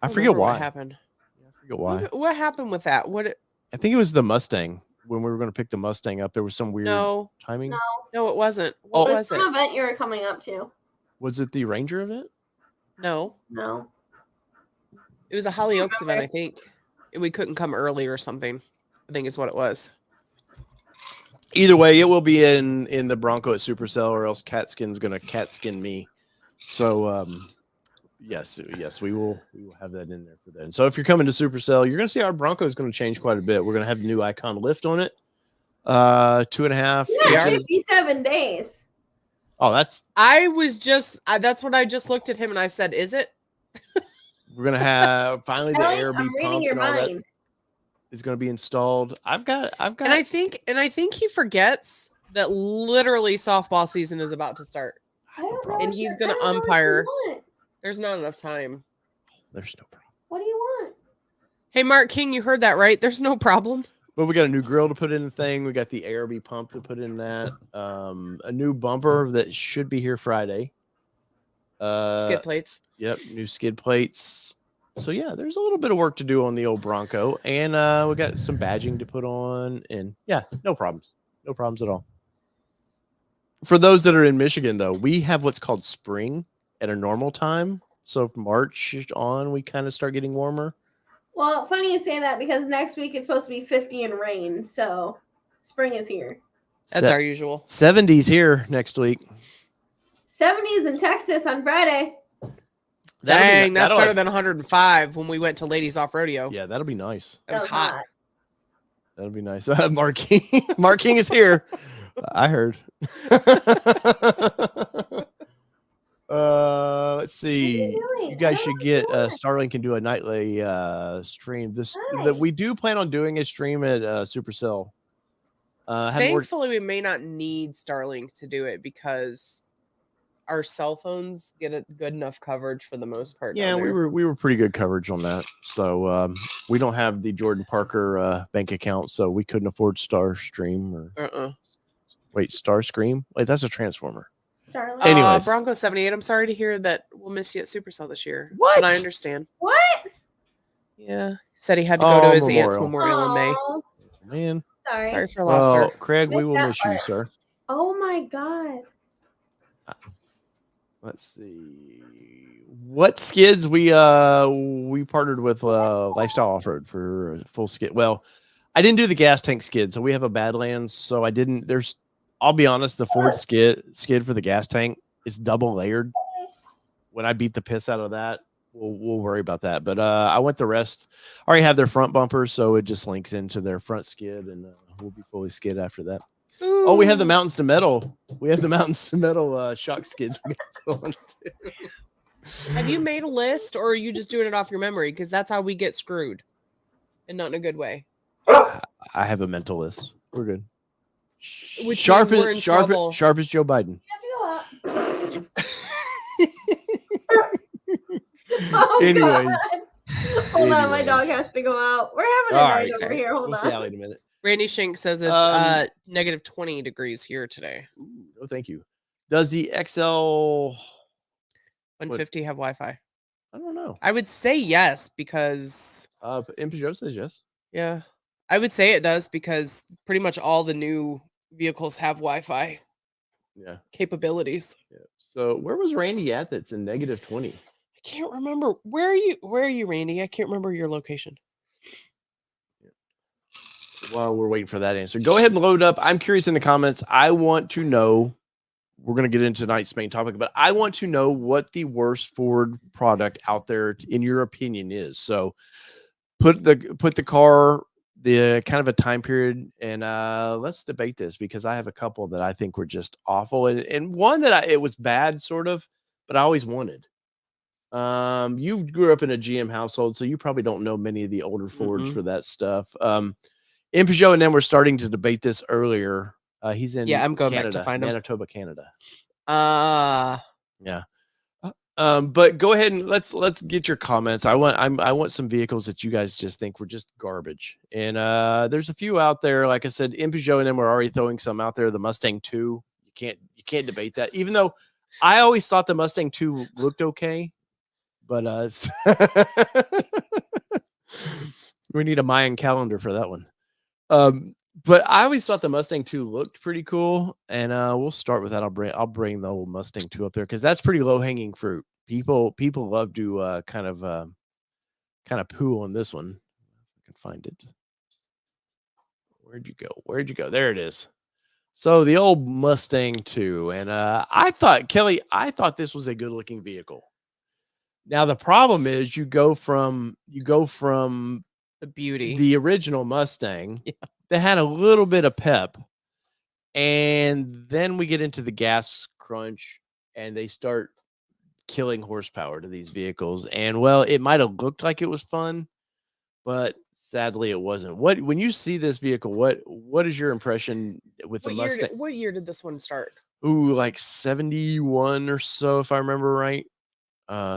I forget why. What happened? I forget why. What happened with that? I think it was the Mustang. When we were going to pick the Mustang up, there was some weird timing. No, it wasn't. What was it? Some event you were coming up to. Was it the Ranger event? No. It was a Hollyoaks event, I think. We couldn't come early or something, I think is what it was. Either way, it will be in the Bronco at Supercell, or else Catskin's going to cat skin me. So, yes, we will have that in there for that. And so if you're coming to Supercell, you're going to see our Bronco is going to change quite a bit. We're going to have the new Icon lift on it. 2.5. Yeah, 57 days. Oh, that's what I just looked at him and I said, is it? We're going to have finally the ARB pump and all that is going to be installed. I've got and I think he forgets that literally softball season is about to start. And he's going to umpire. There's not enough time. There's no problem. What do you want? Hey, Mark King, you heard that, right? There's no problem. But we got a new grill to put in the thing. We got the ARB pump to put in that. A new bumper that should be here Friday. Skid plates. Yep, new skid plates. So, yeah, there's a little bit of work to do on the old Bronco. And we got some badging to put on. And, yeah, no problems. No problems at all. For those that are in Michigan, though, we have what's called spring at a normal time. So from March on, we kind of start getting warmer. Well, funny you say that, because next week it's supposed to be 50 and rain. So spring is here. That's our usual. 70s here next week. 70s in Texas on Friday. Dang, that's better than 105 when we went to Ladies Off Rodeo. Yeah, that'll be nice. That was hot. That'll be nice. Mark King is here. I heard. Let's see. You guys should get Starlink can do a nightly stream. That we do plan on doing a stream at Supercell. Thankfully, we may not need Starlink to do it, because our cell phones get a good enough coverage for the most part. Yeah, down we there. were pretty good coverage on that. So we don't have the Jordan Parker bank account, so we couldn't afford Starstream or wait, Starscream. Wait, that's a Transformer. Starlight. Anyways. Bronco 78. I'm sorry to hear that we'll miss you at Supercell this year. What? But I understand. What? Yeah, he said he had to go to his aunt's Memorial. memorial in May. Oh, Man. sorry. For loss, Well, sir. Craig, we Missed will that miss you, part. sir. Oh my god. Let's see what skids we partnered with Lifestyle Off-Road for a full skid. Well, I didn't do the gas tank skid, so we have a Badlands, so I didn't. I'll be honest, the Ford skid for the gas tank is double layered. When I beat the piss out of that, we'll worry about that. But I went the rest. I already have their front bumpers, so it just links into their front skid, and we'll be fully skid after that. Ooh. Oh, we have the Mountains to Metal. We have the Mountains to Metal shock skids. Have you made a list, or are you just doing it off your memory? Because that's how we get screwed, and not in a good way. I have a mental list. We're good. Which Sharp means we're in trouble. Sharp as Joe Biden. You have to go up. Oh, Anyways. God. Hold on, my dog has to go out. We're having a All night right. over here. Hold We'll see on. Aly in a minute. Randy Shink says it's negative 20 degrees here today. Oh, thank you. Does the XL 150 have Wi-Fi? I don't know. I would say yes because Peugeot says yes. Yeah, I would say it does because pretty much all the new vehicles have Wi-Fi capabilities. Yeah. So where was Randy at? That's in negative 20. I can't remember. Where are you, Randy? I can't remember your location. While we're waiting for that answer, go ahead and load up. I'm curious in the comments. I want to know. We're going to get into tonight's main topic, but I want to know what the worst Ford product out there, in your opinion, is. So put the car, the kind of a time period, and let's debate this because I have a couple that I think were just awful, and one that it was bad, sort of, but I always wanted. You grew up in a GM household, so you probably don't know many of the older Fords for that stuff. In Peugeot and them were starting to debate this earlier. He's in I'm going Canada, back to find him. Manitoba, Canada. Yeah. But go ahead and let's get your comments. I want some vehicles that you guys just think were just garbage. And there's a few out there. Like I said, in Peugeot and them were already throwing some out there. The Mustang 2, you can't debate that. Even though I always thought the Mustang 2 looked okay, but we need a Mayan calendar for that one. But I always thought the Mustang 2 looked pretty cool, and we'll start with that. I'll bring the old Mustang 2 up there because that's pretty low hanging fruit. People love to kind of poo on this one. I can find it. Where'd you go? There it is. So the old Mustang 2, and I thought this was a good looking vehicle. Now the problem is you go from the beauty, the original Mustang that had a little bit of pep, and then we get into the gas crunch, and they start killing horsepower to these vehicles. And well, it might have looked like it was fun, but sadly it wasn't. When you see this vehicle, what is your impression with the Mustang? What year did this one start? Ooh, like 71 or so, if I remember right.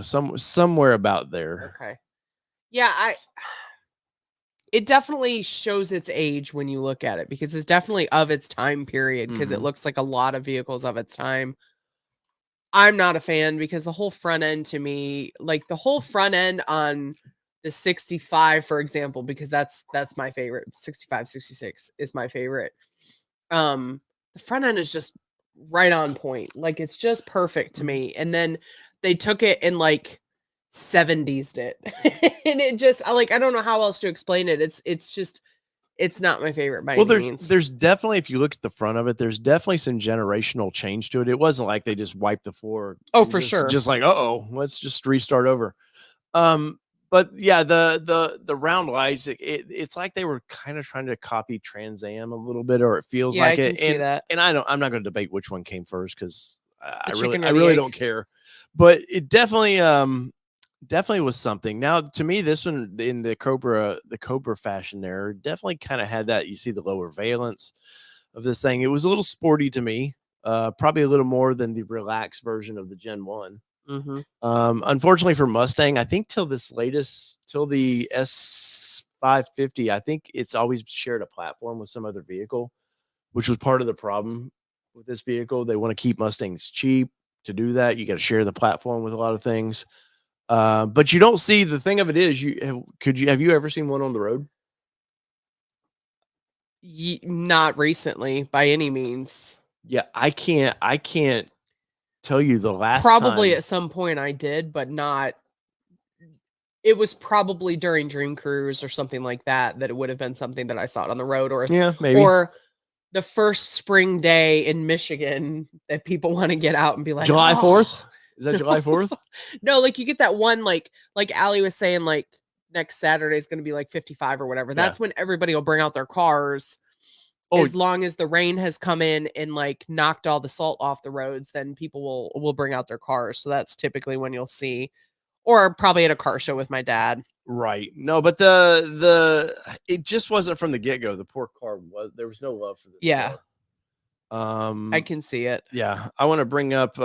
Somewhere about there. Okay. Yeah, it definitely shows its age when you look at it because it's definitely of its time period because it looks like a lot of vehicles of its time. I'm not a fan because the whole front end to me, like the whole front end on the 65, for example, because that's my favorite. 65, 66 is my favorite. The front end is just right on point. Like it's just perfect to me. And then they took it and like 70s it. And it just I don't know how else to explain it. It's not my favorite by any means. There's definitely, if you look at the front of it, there's definitely some generational change to it. It wasn't like they just wiped the floor. Oh, for sure. Just like, let's just restart over. But yeah, the round lights, it's like they were kind of trying to copy Trans Am a little bit, or it feels like I it. Can see that. And I'm not going to debate which one came first because I really egg. don't care. But it definitely was something. Now, to me, this one in the Cobra fashion there definitely kind of had that. You see the lower valence of this thing. It was a little sporty to me. probably a little more than the relaxed version of the Gen 1. Mm-hmm. Unfortunately for Mustang, I think till the S550, I think it's always shared a platform with some other vehicle, which was part of the problem with this vehicle. They want to keep Mustangs cheap. To do that, you got to share the platform with a lot of things. But you don't see, the thing of it is, have you ever seen one on the road? Not recently by any means. Yeah, I can't tell you the last Probably time. at some point I did, but not. It was probably during Dream Cruise or something like that it would have been something that I saw it on the road, or Yeah, maybe. or the first spring day in Michigan that people want to get out and be like, July "Oh." 4th. Is that July 4th? No, like you get that one, like Aly was saying, like next Saturday is going to be like 55 or whatever. That's when everybody will bring out their cars. As long as the rain has come in and like knocked all the salt off the roads, then people will bring out their cars. So that's typically when you'll see, or probably at a car show with my dad. Right. No, but it just wasn't from the get-go. The poor car there was no love for this car. I can see it. Yeah. I want to bring up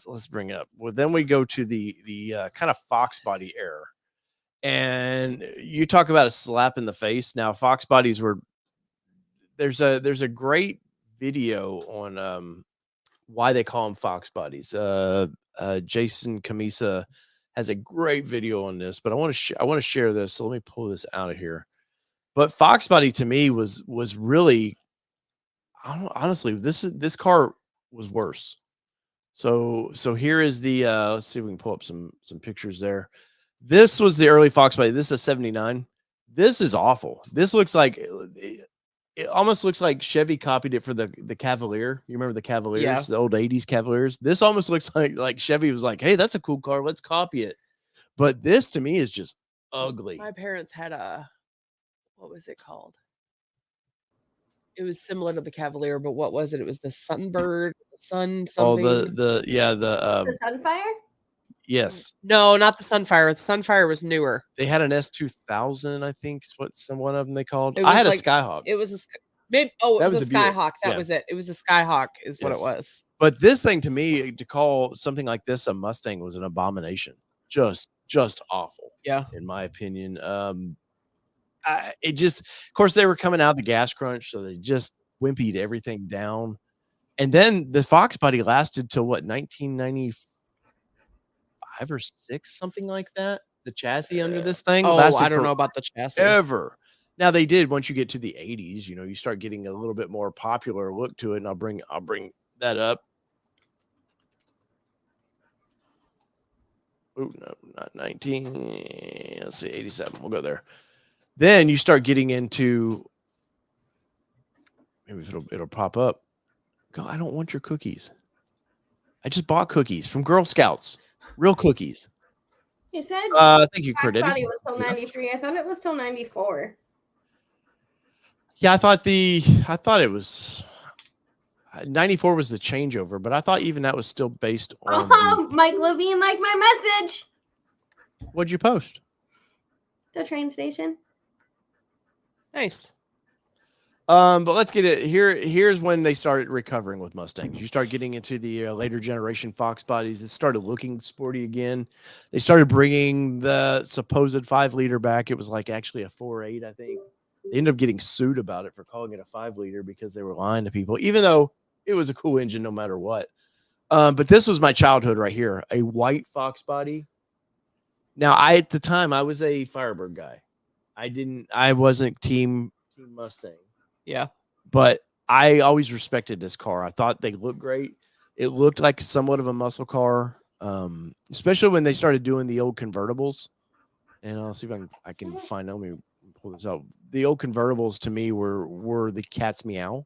let's bring up. Well, then we go to the kind of Fox body era. And you talk about a slap in the face. Now, Fox bodies were there's a great video on why they call them Fox bodies. Jason Camisa has a great video on this, but I want to share this. So let me pull this out of here. But Fox body to me was really, honestly, this car was worse. So here is the let's see if we can pull up some pictures there. This was the early Fox body. This is a 79. This is awful. This looks like it almost looks like Chevy copied it for the Cavalier. You remember the Cavaliers, the old 80s Cavaliers? This almost looks like Chevy was like, hey, that's a cool car. Let's copy it. But this to me is just ugly. My parents had what was it called? It was similar to the Cavalier, but what was it? It was the Sunbird, the Sun something. Oh, the Sunfire? Yes. No, not the Sunfire. The Sunfire was newer. They had an S2000, I think is what one of them they called. I had a Skyhawk. It was it was a Skyhawk. That was it. It was a Skyhawk is what it was. But this thing, to me, to call something like this a Mustang was an abomination. Just awful. Yeah. In my opinion. It just, of course, they were coming out of the gas crunch, so they just wimpied everything down. And then the Fox body lasted till what, 1995 or 6, something like that. The chassis under this thing. Oh, I don't know about the chassis. Ever. Now they did once you get to the 80s, you start getting a little bit more popular look to it, and I'll bring that up. Oh, no, not 19. Let's see, 87. We'll go there. Then you start getting into, maybe it'll pop up. Go, I don't want your cookies. I just bought cookies from Girl Scouts. Real cookies. You said thank you, Kurt. I thought it was till 93. I thought it was till 94. Yeah, I thought it was 94 was the changeover, but I thought even that was still based on Mike Levine liked my message. What'd you post? The train station. Nice. But let's get it here. Here's when they started recovering with Mustangs. You start getting into the later generation Fox bodies. It started looking sporty again. They started bringing the supposed 5-liter back. It was like actually a 4.8, I think. They ended up getting sued about it for calling it a 5-liter because they were lying to people, even though it was a cool engine no matter what. But this was my childhood right here, a white Fox body. Now, at the time, I was a Firebird guy. I wasn't team Mustang. Yeah. But I always respected this car. I thought they looked great. It looked like somewhat of a muscle car, especially when they started doing the old convertibles. And I'll see if I can find out. Let me pull this out. The old convertibles to me were the cat's meow.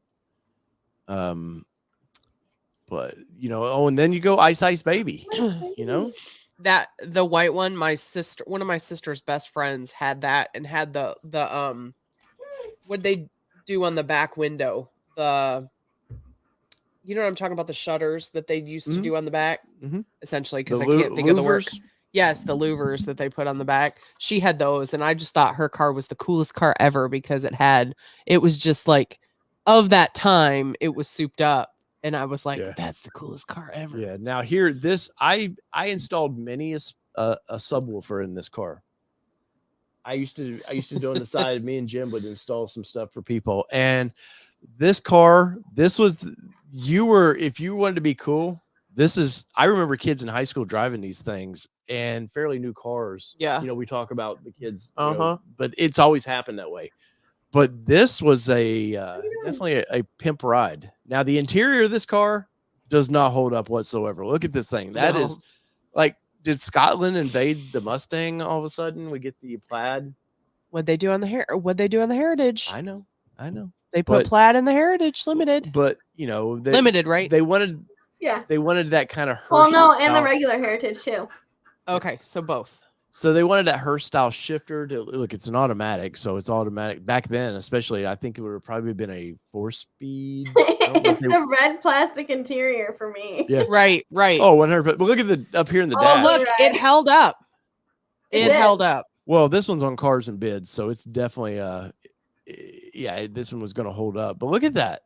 But and then you go Ice Baby, that the white one, one of my sister's best friends had that, and had the what they do on the back window, you know what I'm talking about, the shutters that they used to do on the back, essentially, because I can't think of the word. Yes, the louvers that they put on the back. She had those, and I just thought her car was the coolest car ever because it was just like, of that time, it was souped up. And I was like, Yeah. that's the coolest car ever. Yeah. Now here, I installed many a subwoofer in this car. I used to do on the side. Me and Jim would install some stuff for people. And this car, if you wanted to be cool, I remember kids in high school driving these things and fairly new cars. Yeah. We talk about the kids, Uh-huh. but it's always happened that way. But this was definitely a pimp ride. Now the interior of this car does not hold up whatsoever. Look at this thing. That is like, did Scotland invade the Mustang all of a sudden? We get the plaid. What'd they do on the Heritage? I know. They put plaid in the Heritage Limited. But Limited, right? They wanted that kind of Hearst no, style. and the regular Heritage too. Okay, so both. So they wanted that Hearst style shifter to look. It's an automatic, so it's automatic. Back then, especially, I think it would have probably been a 4-speed. It's the red plastic interior for me. Yeah, right. Oh, 100%. But look at up here in the dash. Oh, look, it held up. It held up. Well, this one's on Cars and Bids, so it's definitely this one was going to hold up. But look at that.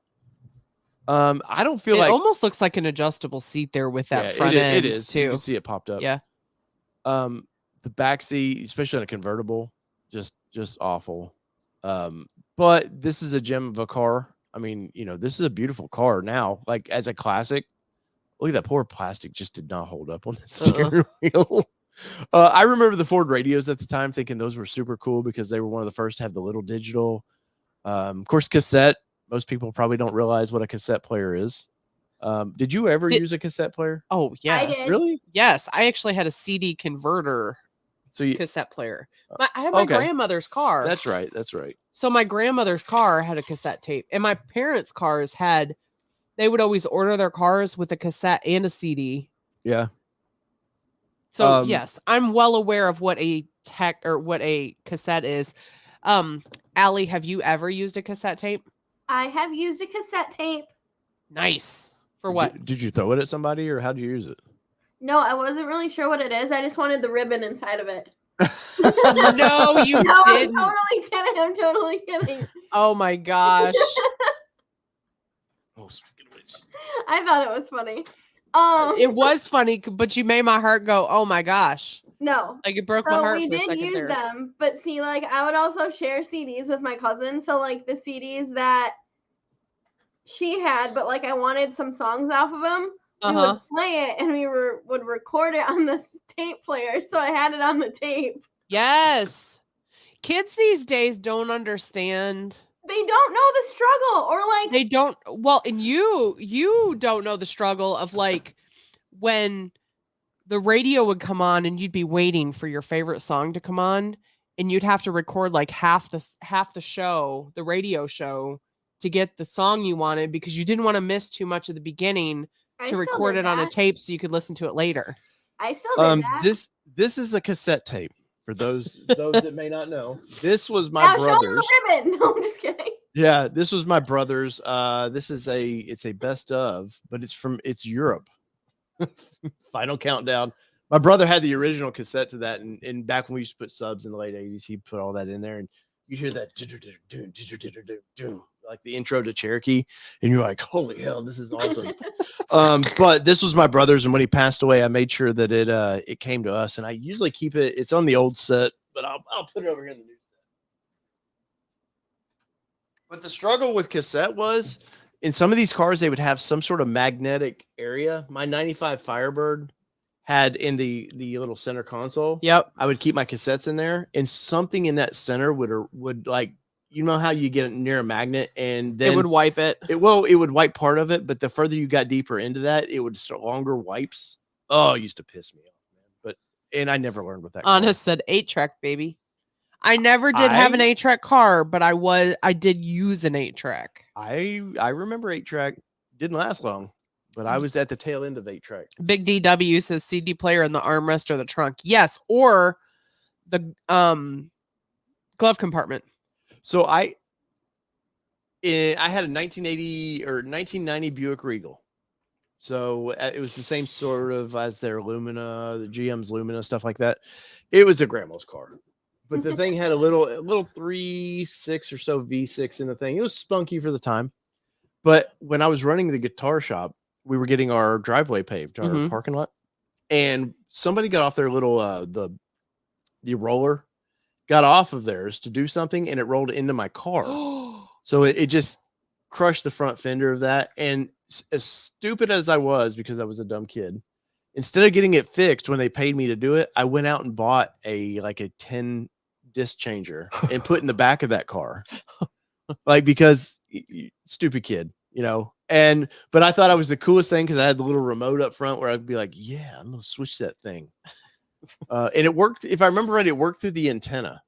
I don't feel like it almost looks like an adjustable seat there with that front end. It is too. You can see it popped up. Yeah. The back seat, especially on a convertible, just awful. But this is a gem of a car. I mean, this is a beautiful car now. Like as a classic, look at that poor plastic just did not hold up on the steering wheel. I remember the Ford radios at the time, thinking those were super cool because they were one of the first to have the little digital. Of course, cassette. Most people probably don't realize what a cassette player is. Did you ever use a cassette player? Oh, yes. I did. Really? Yes. I actually had a CD converter cassette player. I had my grandmother's car. That's right. So my grandmother's car had a cassette tape, and my parents' cars they would always order their cars with a cassette and a CD. Yeah. So yes, I'm well aware of what a cassette is. Aly, have you ever used a cassette tape? I have used a cassette tape. Nice. For what? Did you throw it at somebody or how did you use it? No, I wasn't really sure what it is. I just wanted the ribbon inside of it. No, you no, didn't. I'm totally kidding. Oh my gosh. Oh, speaking of which. I thought it was funny. It was funny, but you made my heart go, oh my gosh. No. Like it broke my heart for a second we did use there. them, but see, like I would also share CDs with my cousin. So like the CDs that she had, but like I wanted some songs off of them. We would play it and we would record it on the tape player. So I had it on the tape. Yes. Kids these days don't understand. They don't know the struggle or like they don't. Well, and you don't know the struggle of like when the radio would come on and you'd be waiting for your favorite song to come on and you'd have to record like half the show, the radio show, to get the song you wanted because you didn't want to miss too much of the beginning to record it on a tape so you could listen to it later. I still did that. This is a cassette tape for those that may not know. This was my brother's. Ribbon. No, I'm just kidding. Yeah, this was my brother's. This is it's a best of, but it's Europe. Final Countdown. My brother had the original cassette to that, and back when we used to put subs in the late 80s, he put all that in there, and you hear that like the intro to Cherokee, and you're like, holy hell, this is awesome. But this was my brother's, and when he passed away, I made sure that it came to us, and I usually keep it. It's on the old set, but I'll put it over here in the new set. But the struggle with cassette was in some of these cars, they would have some sort of magnetic area. My 95 Firebird had in the little center console. Yep. I would keep my cassettes in there, and something in that center would like, you know how you get near a magnet and then it would wipe it. It would wipe part of it, but the further you got deeper into that, it would start longer wipes. Oh, it used to piss me off, man. And I never learned what that. Honest said 8-track, baby. I never did have an 8-track car, but I did use an 8-track. I remember 8-track didn't last long, but I was at the tail end of 8-track. Big DW says CD player in the armrest or the trunk. Yes, or the glove compartment. So I had a 1980 or 1990 Buick Regal. So it was the same sort of as their Lumina, the GM's Lumina, stuff like that. It was a grandma's car. But the thing had a little 3.6 or so V6 in the thing. It was spunky for the time. But when I was running the guitar shop, we were getting our driveway paved, our Mhm. parking lot, and somebody got off their little the roller, got off of theirs to do something, and it rolled into my car. So it just crushed the front fender of that. And as stupid as I was, because I was a dumb kid, instead of getting it fixed when they paid me to do it, I went out and bought a 10 disc changer and put in the back of that car. Like, because stupid kid, but I thought I was the coolest thing because I had the little remote up front where I'd be like, yeah, I'm gonna switch that thing. And it worked. If I remember right, it worked through the antenna.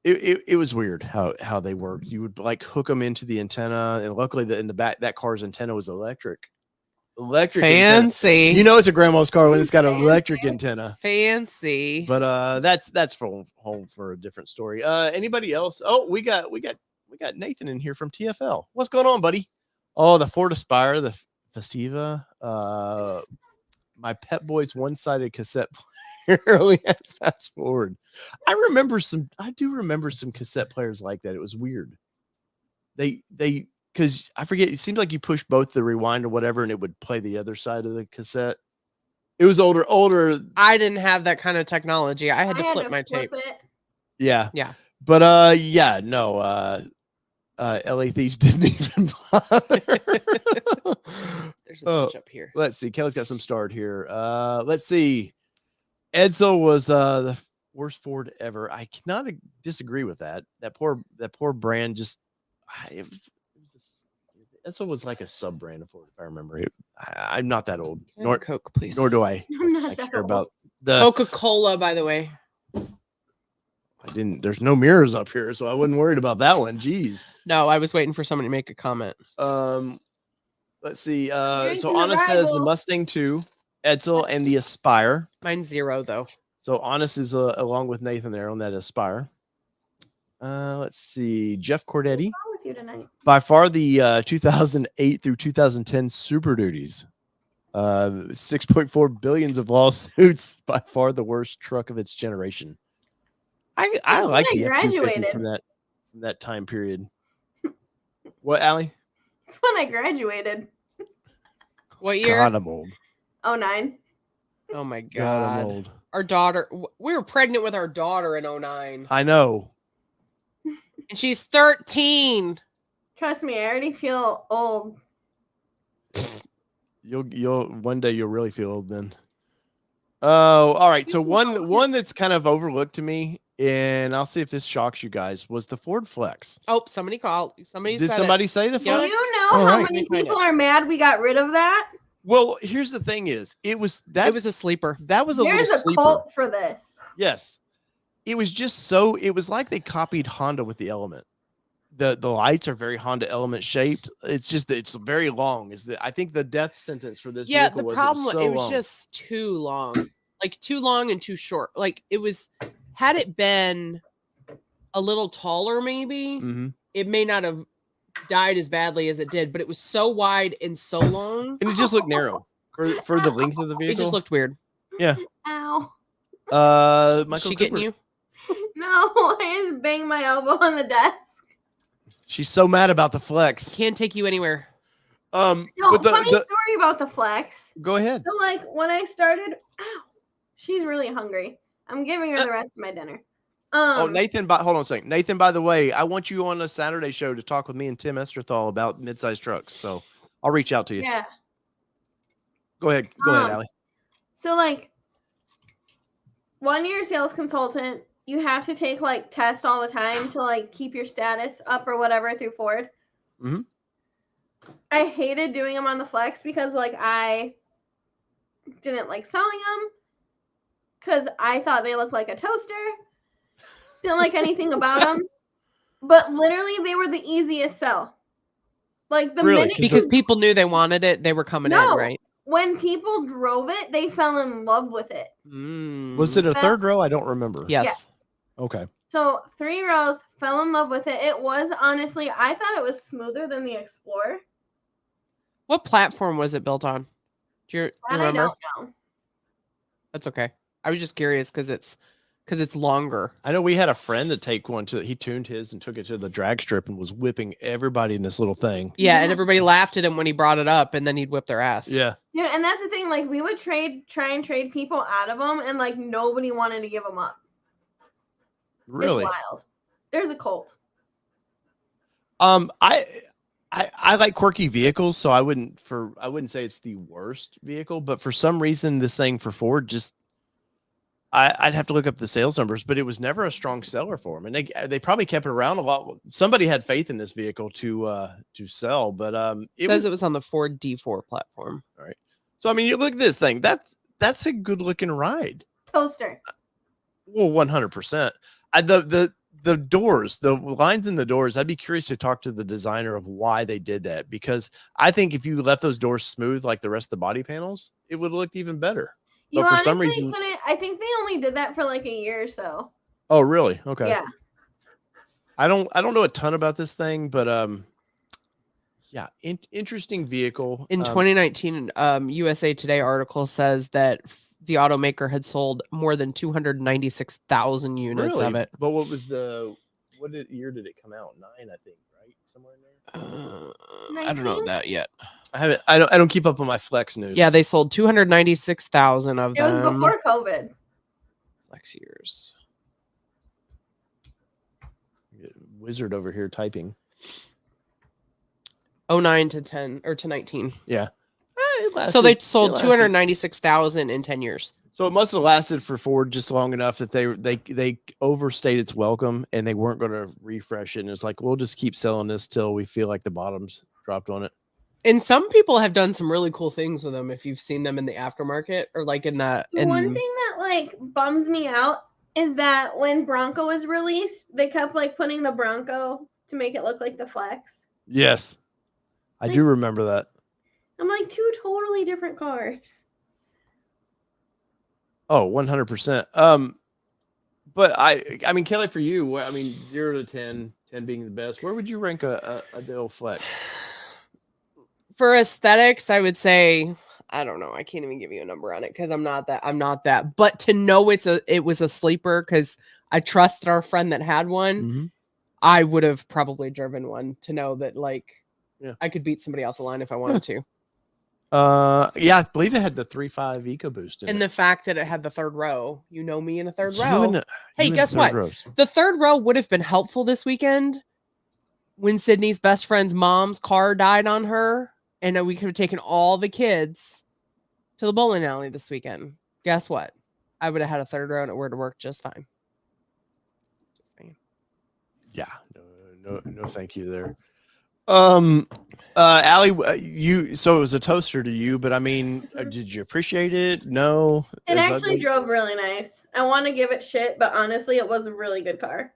It was weird how they worked. You would like hook them into the antenna, and luckily in the back that car's antenna was electric antenna. Fancy. It's a grandma's car when it's got an Fancy. electric antenna. Fancy. But that's for home for a different story. Anybody else? Oh, we got Nathan in here from TFL. What's going on, buddy? Oh, the Ford Aspire, the Festiva, my Pet Boys one-sided cassette player. We had fast forward. I do remember some cassette players like that. It was weird. They because I forget, it seemed like you pushed both the rewind or whatever, and it would play the other side of the cassette. It was older. I didn't have that kind of technology. I had to flip my tape. It. Yeah. Yeah. But no. LA Thieves didn't even bother. There's a bunch up here. Let's see. Kelly's got some starred here. Let's see. Edsel was the worst Ford ever. I cannot disagree with that. That poor brand just. Edsel was like a sub brand of Ford, if I remember it. I'm not that old. Nor Coke, please. Nor do I. I'm not I that care old. about the Coca-Cola, by the way. There's no mirrors up here, so I wasn't worried about that one. Jeez. No, I was waiting for somebody to make a comment. Let's see. Drinking So Anna says the arrival. Mustang 2, Edsel, and the Aspire. Mine's 0 though. So Honest is along with Nathan there on that Aspire. Let's see. Jeff Cordetti. What's wrong with you tonight? By far the 2008 through 2010 Super Duties. 6.4 billions of lawsuits. By far the worst truck of its generation. I like the F-250 from that time period. What, Allie? That's when I graduated. What year? God, I'm old. 09. Oh my God, god. I'm old. Our daughter, we were pregnant with our daughter in 09. I know. And she's 13. Trust me, I already feel old. You'll one day you'll really feel old then. Oh, all right. So one that's kind of overlooked to me, and I'll see if this shocks you guys, was the Ford Flex. Oh, somebody called. Somebody Did said somebody say the Do Flex? you know All how right. many Let me find people are mad we got rid of that? Well, here's the thing: it was a sleeper. That was a There's little a sleeper. cult for this. Yes, it was just so. It was like they copied Honda with the Element. The lights are very Honda Element shaped. It's just that it's very long. I think the death sentence for this Yeah, vehicle the problem so it was long. just too long. Like too long and too short. Like it was, had it been a little taller, maybe Mhm. it may not have died as badly as it did, but it was so wide and so long. And it just looked narrow for the length of the vehicle. It just looked weird. Yeah. Ow. Is Michael she getting Cooper. you? No, I just banged my elbow on the desk. She's so mad about the Flex. Can't take you anywhere. No, but funny story about the Flex. Go ahead. So, like, when I started, ow, she's really hungry. I'm giving her the rest of my dinner. Nathan, hold on a second. Nathan, by the way, I want you on a Saturday show to talk with me and Tim Esterthal about mid-sized trucks. So I'll reach out to you. Yeah. Go ahead, Allie. So, like, 1 year sales consultant, you have to take, like, tests all the time to, like, keep your status up or whatever through Ford. Mhm. I hated doing them on the Flex because, like, I didn't like selling them because I thought they looked like a toaster. Didn't like anything about them. But literally, they were the easiest sell. Like, the Really? minute Because people knew they wanted it, they were coming in, right? When people drove it, they fell in love with it. Was it a third row? I don't remember. Yes. Okay. So 3 rows, fell in love with it. It was honestly, I thought it was smoother than the Explorer. What platform was it built on? Do you That remember? I don't know. That's okay. I was just curious because because it's longer. I know we had a friend that he tuned his and took it to the drag strip and was whipping everybody in this little thing. Yeah, and everybody laughed at him when he brought it up, and then he'd whip their ass. Yeah. Yeah, and that's the thing. Like, we would try and trade people out of them, and like nobody wanted to give them up. Really? It's wild. There's a cult. I like quirky vehicles, so I wouldn't say it's the worst vehicle, but for some reason this thing for Ford just I'd have to look up the sales numbers, but it was never a strong seller for them, and they probably kept it around a lot. Somebody had faith in this vehicle to sell, but it was on the Ford D4 platform. All right, so I mean, you look at this thing. That's a good looking ride. Toaster. Well, 100%. The doors, the lines in the doors. I'd be curious to talk to the designer of why they did that, because I think if you left those doors smooth like the rest of the body panels, it would have looked even better. But for some reason, I think they only did that for like a year or so. Oh, really? Okay. Yeah. I don't know a ton about this thing, but yeah, interesting vehicle. In 2019, USA Today article says that the automaker had sold more than 296,000 units of it. But what year did it come out? 9, I think, right? Somewhere in there. I don't know that yet. I don't keep up on my Flex news. Yeah, they sold 296,000 of them. It was before COVID. Flex years. Wizard over here typing. 09 to 10 or to 19. Yeah. So they sold 296,000 in 10 years. So it must have lasted for Ford just long enough that they overstayed its welcome, and they weren't going to refresh it. And it's like, we'll just keep selling this till we feel like the bottom's dropped on it. And some people have done some really cool things with them. If you've seen them in the aftermarket or like in the one thing that like bums me out is that when Bronco was released, they kept like putting the Bronco to make it look like the Flex. Yes, I do remember that. I'm like, two totally different cars. Oh, 100%. But I mean, Kelly, for you, I mean, 0 to 10, 10 being the best, where would you rank a Dale Flex? For aesthetics, I would say, I don't know. I can't even give you a number on it because I'm not that. But to know it was a sleeper, because I trusted our friend that had one, mm-hmm. I would have probably driven one to know that I could beat somebody off the line if I wanted to. Yeah, I believe it had the 3.5 EcoBoost in it. And the fact that it had the third row, you know me in a third row. Hey, guess what? Rows. The third row would have been helpful this weekend when Sydney's best friend's mom's car died on her, and we could have taken all the kids to the bowling alley this weekend. Guess what? I would have had a third row and it would have worked just fine. Just saying. Yeah, no, thank you there. Aly, so it was a toaster to you, but I mean, did you appreciate it? No. It actually drove really nice. I want to give it shit, but honestly, it was a really good car.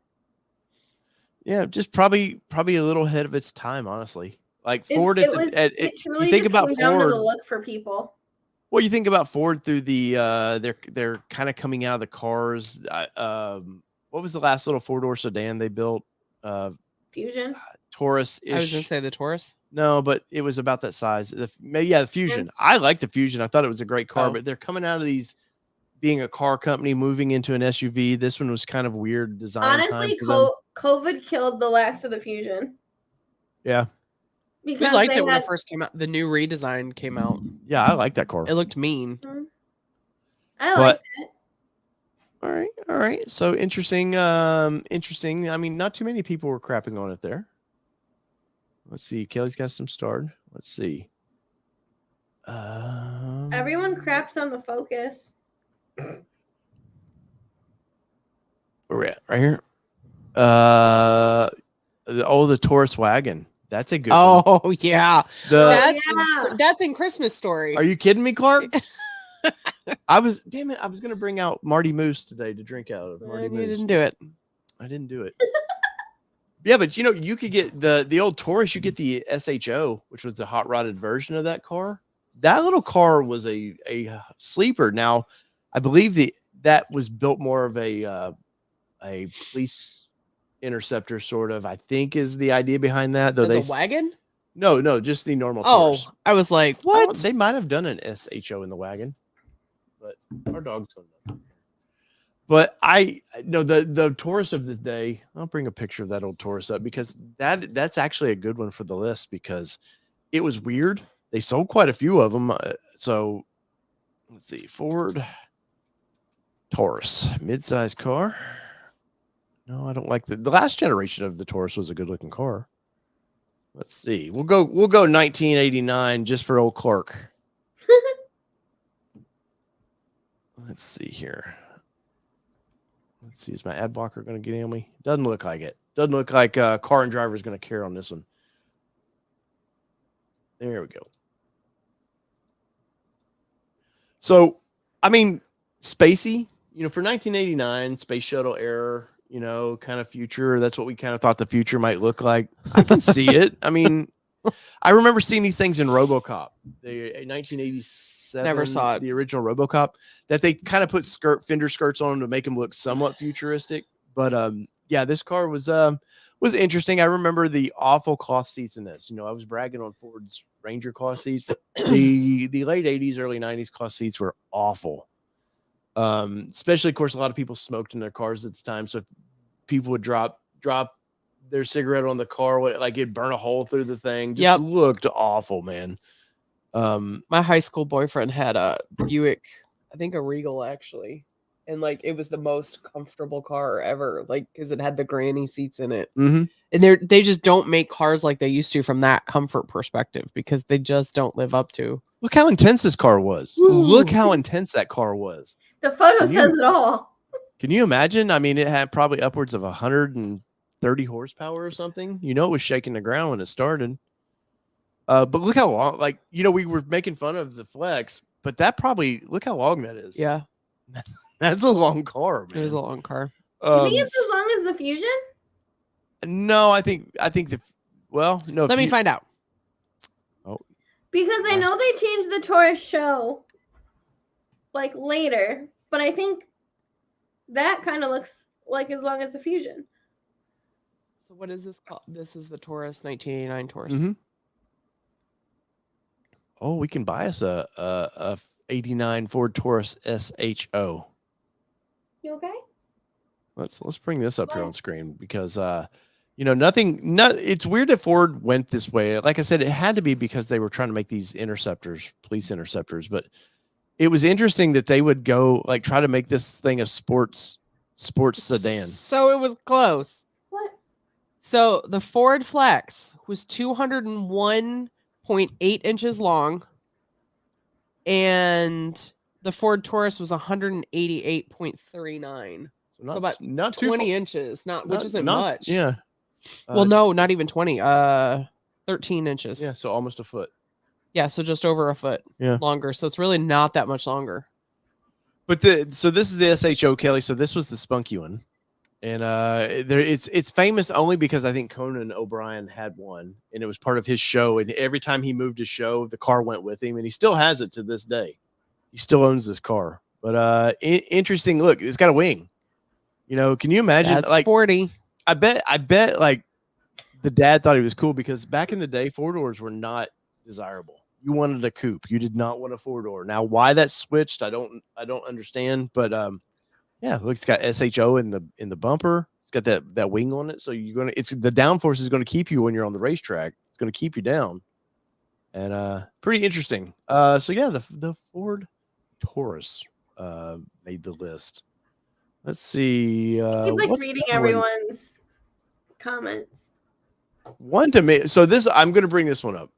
Yeah, just probably a little ahead of its time, honestly. Like Ford, you think about Ford. Down to the look for people. Well, you think about Ford through the they're kind of coming out of the cars. What was the last little 4-door sedan they built? Fusion. Taurus. I was gonna say the Taurus. No, but it was about that size. The Fusion. I like the Fusion. I thought it was a great car, but they're coming out of these being a car company, moving into an SUV. This one was kind of weird design. Honestly, COVID killed the last of the Fusion. Yeah. Because we liked it when it first came out. The new redesign came out. Yeah, I like that car. It looked mean. I liked it. All right. So interesting. I mean, not too many people were crapping on it there. Let's see. Kelly's got some starred. Let's see. Everyone craps on the Focus. Where we at? Right here. The Taurus wagon. That's a good one. Oh yeah. That's in Christmas Story. Are you kidding me, Clark? I was gonna bring out Marty Moose today to drink out of. Marty Moose. You didn't do it. I didn't do it. Yeah, but you could get the old Taurus. You get the SHO, which was the hot rodded version of that car. That little car was a sleeper. Now, I believe that was built more of a police interceptor, sort of. I think is the idea behind that. Though a wagon? No, just the normal Taurus. I was like, what? They might have done an SHO in the wagon, but our dog's going But I know the Taurus of the day. I'll bring a picture of that old Taurus up because that's actually a good one for the list because it was weird. They sold quite a few of them. So let's see, Ford Taurus, mid-sized car. No, I don't like the last generation of the Taurus was a good looking car. Let's see. We'll go 1989 just for old Clark. Let's see here. Let's see. Is my ad blocker going to get on me? Doesn't look like it. Doesn't look like Car and Driver is going to care on this one. There we go. So, I mean, spacey, for 1989, space shuttle era, kind of future. That's what we kind of thought the future might look like. I can see it. I mean, I remember seeing these things in RoboCop, the 1987. Never saw it. The original RoboCop, that they kind of put fender skirts on them to make them look somewhat futuristic. But yeah, this car was interesting. I remember the awful cloth seats in this. I was bragging on Ford's Ranger cloth seats. The late 80s, early 90s cloth seats were awful. Especially, of course, a lot of people smoked in their cars at the time. So if people would drop their cigarette on the car, like it'd burn a hole through the thing. Just looked awful, man. My high school boyfriend had a Buick, I think a Regal actually. And like it was the most comfortable car ever, like because it had the granny seats in it. Mm-hmm. And they just don't make cars like they used to from that comfort perspective because they just don't live up to. Look how intense this car was. Ooh. Look how intense that car was. The photo says it all. Can you imagine? I mean, it had probably upwards of 130 horsepower or something. It was shaking the ground when it started. But look how long, we were making fun of the Flex, but look how long that is. Yeah. That's a long car, man. It is a long car. You think it's as long as the Fusion? No, I think no. Let me find out. Oh. Because I know they changed the Taurus show later, but I think that kind of looks like as long as the Fusion. So what is this called? This is the Taurus 1989 Taurus. Mm-hmm. Oh, we can buy us a 89 Ford Taurus SHO. You okay? Let's bring this up here on screen because it's weird that Ford went this way. Like I said, it had to be because they were trying to make these police interceptors, but it was interesting that they would go try to make this thing a sports sedan. So it was close. What? So the Ford Flex was 201.8 inches long, and the Ford Taurus was 188.39. So about not 20 inches, which isn't much. Yeah. Well, no, not even 20. 13 inches. Yeah, so almost a foot. Yeah, so just over a foot longer. So it's really not that much longer. But so this is the SHO, Kelly. So this was the spunky one. And it's famous only because I think Conan O'Brien had one, and it was part of his show. And every time he moved his show, the car went with him, and he still has it to this day. He still owns this car. But interesting. Look, it's got a wing. Can you imagine? That's sporty. I bet the dad thought he was cool because back in the day, 4-doors were not desirable. You wanted a coupe. You did not want a 4-door. Now, why that switched, I don't understand. But yeah, look, it's got SHO in the bumper. It's got that wing on it. So the downforce is going to keep you when you're on the racetrack. It's going to keep you down. And pretty interesting. So yeah, the Ford Taurus made the list. Let's see. He's reading everyone's comments. One to me. So I'm going to bring this one up.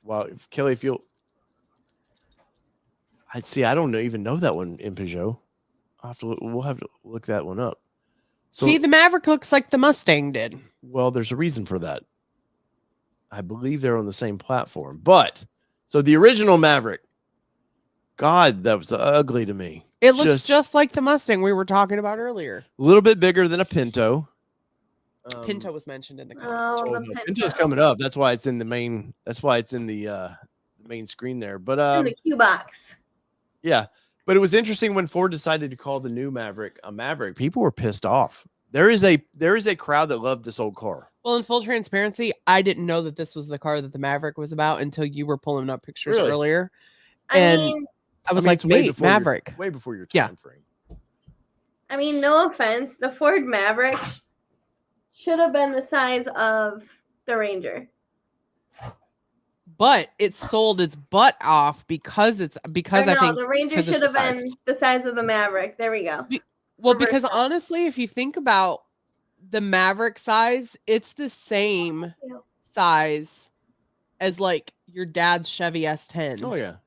Well, Kelly, if you'll, I'd see. I don't even know that one in Peugeot. We'll have to look that one up. So, see, the Maverick looks like the Mustang did. Well, there's a reason for that. I believe they're on the same platform. But so the original Maverick, God, that was ugly to me. It looks just like the Mustang we were talking about earlier. A little bit bigger than a Pinto. Pinto was mentioned in the comments. Pinto's coming up. That's why it's in the main. That's why it's in the main screen there. But in the Q box. Yeah, but it was interesting when Ford decided to call the new Maverick a Maverick. People were pissed off. There is a crowd that loved this old car. Well, in full transparency, I didn't know that this was the car that the Maverick was about until you were pulling up pictures earlier. I was like, wait, Maverick. Way before your time frame. I mean, no offense, the Ford Maverick should have been the size of the Ranger. But it sold its butt off because I think the Ranger because should it's have the size. been the size of the Maverick. There we go. Well, Reverse because that. honestly, if you think about the Maverick size, it's the same size as like your dad's Chevy S10. Oh yeah.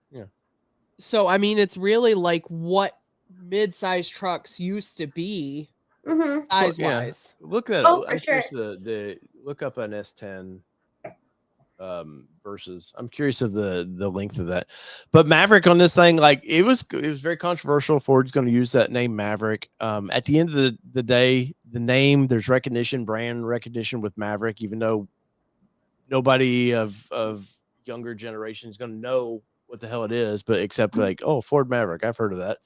So I mean, it's really like what mid-size trucks used to be Mm-hmm. size yeah. wise. Look that Oh, up. for I'm curious sure. the look up an S10 versus. I'm curious of the length of that. But Maverick on this thing, like it was very controversial. Ford's going to use that name Maverick. At the end of the day, the name, there's recognition, brand recognition with Maverick, even though nobody of younger generation is going to know what the hell it is, but except like, oh, Ford Maverick, I've heard of that.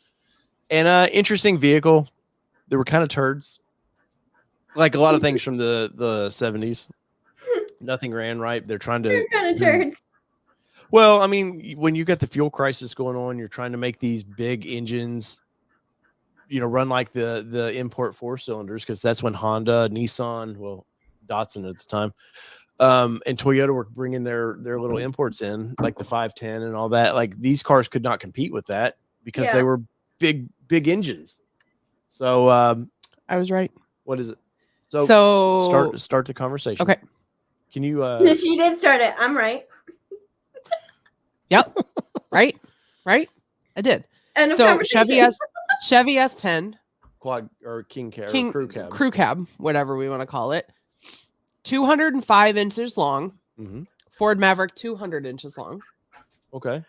And interesting vehicle. They were kind of turds, like a lot of things from the 70s. Nothing ran right. They're trying to They're kind of turds. Well, I mean, when you got the fuel crisis going on, you're trying to make these big engines, run like the import 4-cylinders, because that's when Honda, Nissan, well, Datsun at the time, and Toyota were bringing their little imports in, like the 510 and all that. Like these cars could not compete with that because they were big engines. So I was right. what is it? So start the conversation. Okay. Can you? She did start it. I'm right. Yep. Right. I did. And so Chevy S10 quad or king cab, or crew cab, whatever we want to call it, 205 inches long. Mm-hmm. Ford Maverick 200 inches long. Okay.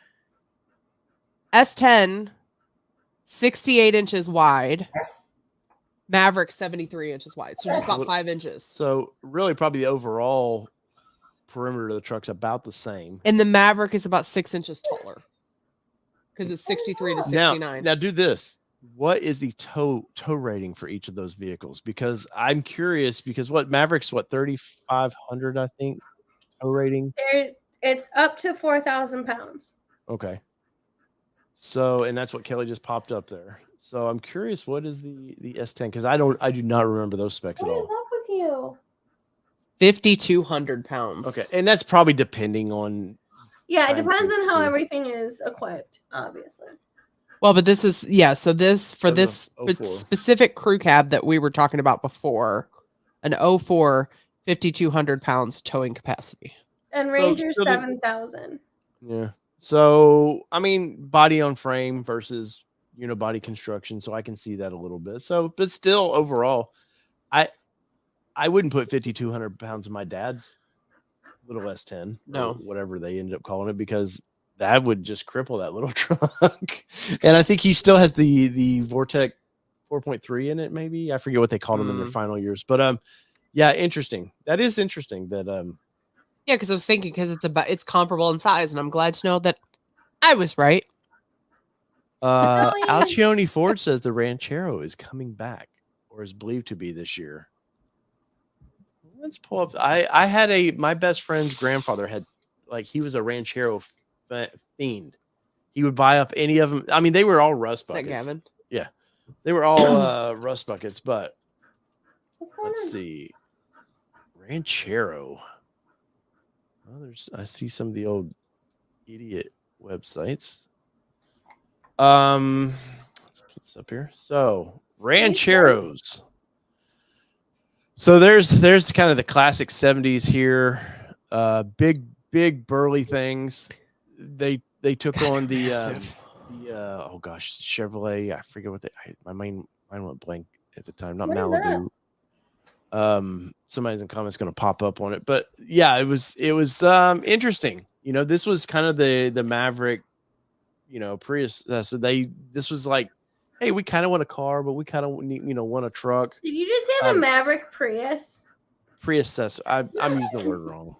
S10 68 inches wide. Maverick 73 inches wide. So just about 5 inches. So really probably the overall perimeter of the truck's about the same. And the Maverick is about 6 inches taller. Because it's 63 to 69. Now do this. What is the tow rating for each of those vehicles? Because I'm curious, because Maverick's 3,500, I think, tow rating. It's up to 4,000 pounds. Okay. So, and that's what Kelly just popped up there. So I'm curious, what is the S10? Because I do not remember those specs at all. What is up with you? 5,200 pounds. Okay, and that's probably depending on. Yeah, it depends on how everything is equipped, obviously. Well, but this is So this for this specific crew cab that we were talking about before, an 04 5,200 pounds towing capacity, and Ranger 7,000. Yeah. So I mean, body on frame versus unibody construction, so I can see that a little bit. So, but still, overall, I wouldn't put 5,200 pounds of my dad's little S10, no, whatever they ended up calling it, because that would just cripple that little truck. And I think he still has the Vortec 4.3 in it. Maybe I forget what they called them in their final years, but yeah, interesting. That is interesting. That yeah, because I was thinking it's comparable in size, and I'm glad to know that I was right. Alcione Ford says the Ranchero is coming back, or is believed to be this year. Let's pull up. I had my best friend's grandfather had, like, he was a Ranchero fiend. He would buy up any of them. I mean, they were all rust buckets. Is that Gavin? Yeah, they were all rust buckets. But let's see, Ranchero. Well, I see some of the old idiot websites. Let's put this up here. So Rancheros. So there's kind of the classic 70s here. Big burly things. They took on the oh gosh, Chevrolet. I forget what my mind went blank at the time. Not Malibu. Somebody's in the comments going to pop up on it, but yeah, it was interesting. This was kind of the Maverick, Prius. So this was like, hey, we kind of want a car, but we kind of need, want a truck. Did you just say the Maverick Prius? Prius. I'm using the word wrong.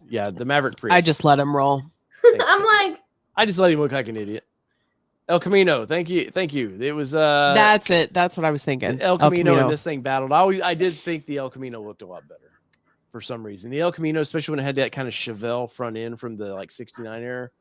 Yeah, the Maverick Prius. I just let him roll. Thanks, I'm like, I just let him look like an idiot. El Camino, thank you. It was that's it. That's what I was thinking. El Camino and this thing battled. I did think the El Camino looked a lot better for some reason. The El Camino, especially when it had that kind of Chevelle front end from the 69 era,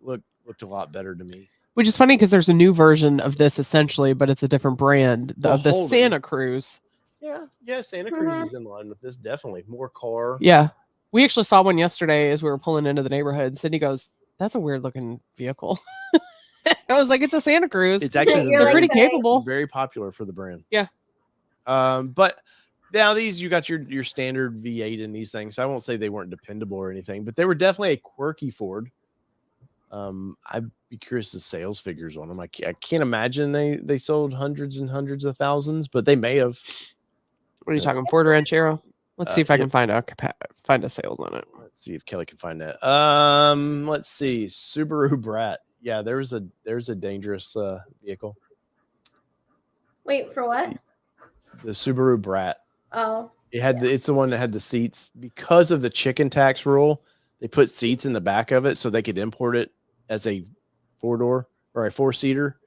looked a lot better to me. Which is funny because there's a new version of this essentially, but it's a different brand Well, of the Holden. Santa Cruz. Yeah, Santa Cruz is in line with this, definitely. More car. Yeah. We actually saw one yesterday as we were pulling into the neighborhood. Sydney goes, "That's a weird looking vehicle." I was like, "It's a Santa Cruz." It's actually You're They're like pretty saying- capable. very popular for the brand. Yeah. But now these, you got your standard V8 in these things. So I won't say they weren't dependable or anything, but they were definitely a quirky Ford. I'd be curious the sales figures on them. I can't imagine they sold hundreds and hundreds of thousands, but they may have. What are you talking, Ford Ranchero? Let's see if I yeah. can find a sales on it. Let's see if Kelly can find that. Let's see. Subaru Brat. Yeah, there's a dangerous vehicle. Wait, for what? The Subaru Brat. Oh. It's the one that had the seats because of the chicken tax rule. They put seats in the back of it so they could import it as a 4-door or a 4-seater.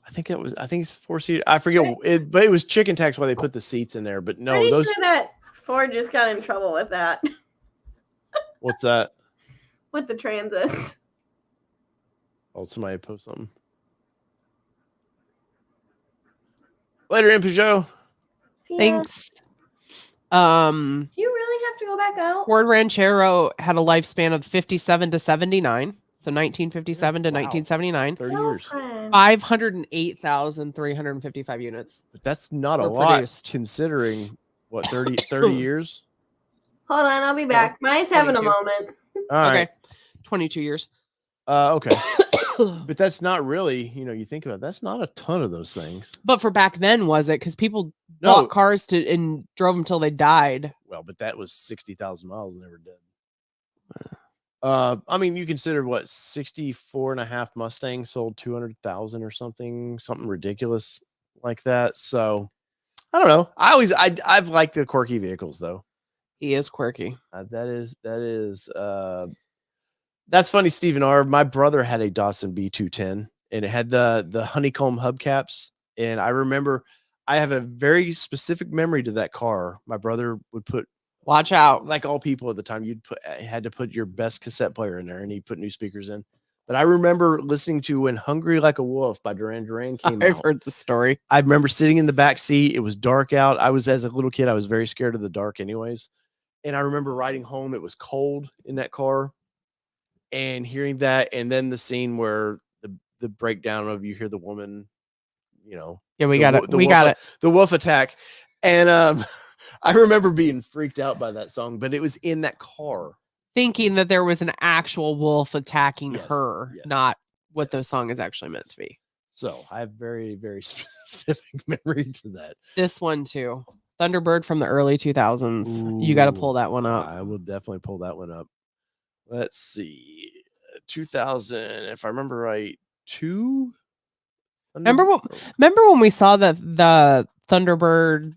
I think it's 4-seater. I forget it, but it was chicken tax why they put the seats in there. But no, Pretty those. sure that Ford just got in trouble with that. What's that? With the transits. Oh, somebody post something. Later, in Peugeot. Yeah. Thanks. Do you really have to go back out? Ford Ranchero had a lifespan of 57 to 79. So 1957 to Wow. 1979. 30 years. 508,355 units. But that's not a Or lot produced. considering what 30 years. Hold on, I'll be back. Mine's having a 22. moment. All right. Okay. 22 years. Okay. But that's not really, you think about it, that's not a ton of those things. But for back then, was it? Because people No. bought cars and drove them till they died. Well, but that was 60,000 miles and they were dead. I mean, you consider what 64 and a half Mustangs sold 200,000 or something ridiculous like that. So I don't know. I've liked the quirky vehicles though. He is quirky. That's funny, Stephen R. My brother had a Datsun B210 and it had the honeycomb hubcaps. And I remember I have a very specific memory to that car. My brother would put, Watch out. like all people at the time, had to put your best cassette player in there and he'd put new speakers in. But I remember listening to When Hungry Like a Wolf by Duran Duran came I've out. heard the story. I remember sitting in the back seat. It was dark out. As a little kid, I was very scared of the dark anyways. And I remember riding home. It was cold in that car and hearing that. And then the scene where the breakdown of you hear the woman, Yeah, we got it. The wolf attack. And I remember being freaked out by that song, but it was in that car. Thinking that there was an actual wolf attacking Yes, her, yes. not what the song is actually meant to be. So I have very, very specific memory to that. This one too. Thunderbird from the early 2000s. You got to pull that one up. I will definitely pull that one up. Let's see. 2000, if I remember right, 2. Remember when we saw the Thunderbird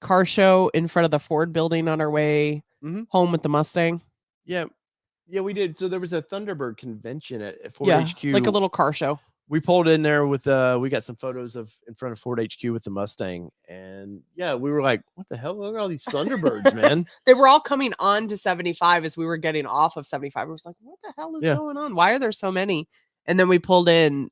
car show in front of the Ford building on our way home with the Mustang? Yeah, we did. So there was a Thunderbird convention at Ford HQ, like a little car show. We pulled in there with we got some photos of in front of Ford HQ with the Mustang, and yeah, we were like, "What the hell? Look at all these Thunderbirds, man!" They were all coming on to 75 as we were getting off of 75. We was like, "What the hell is going on? Why are there so many?" And then we pulled in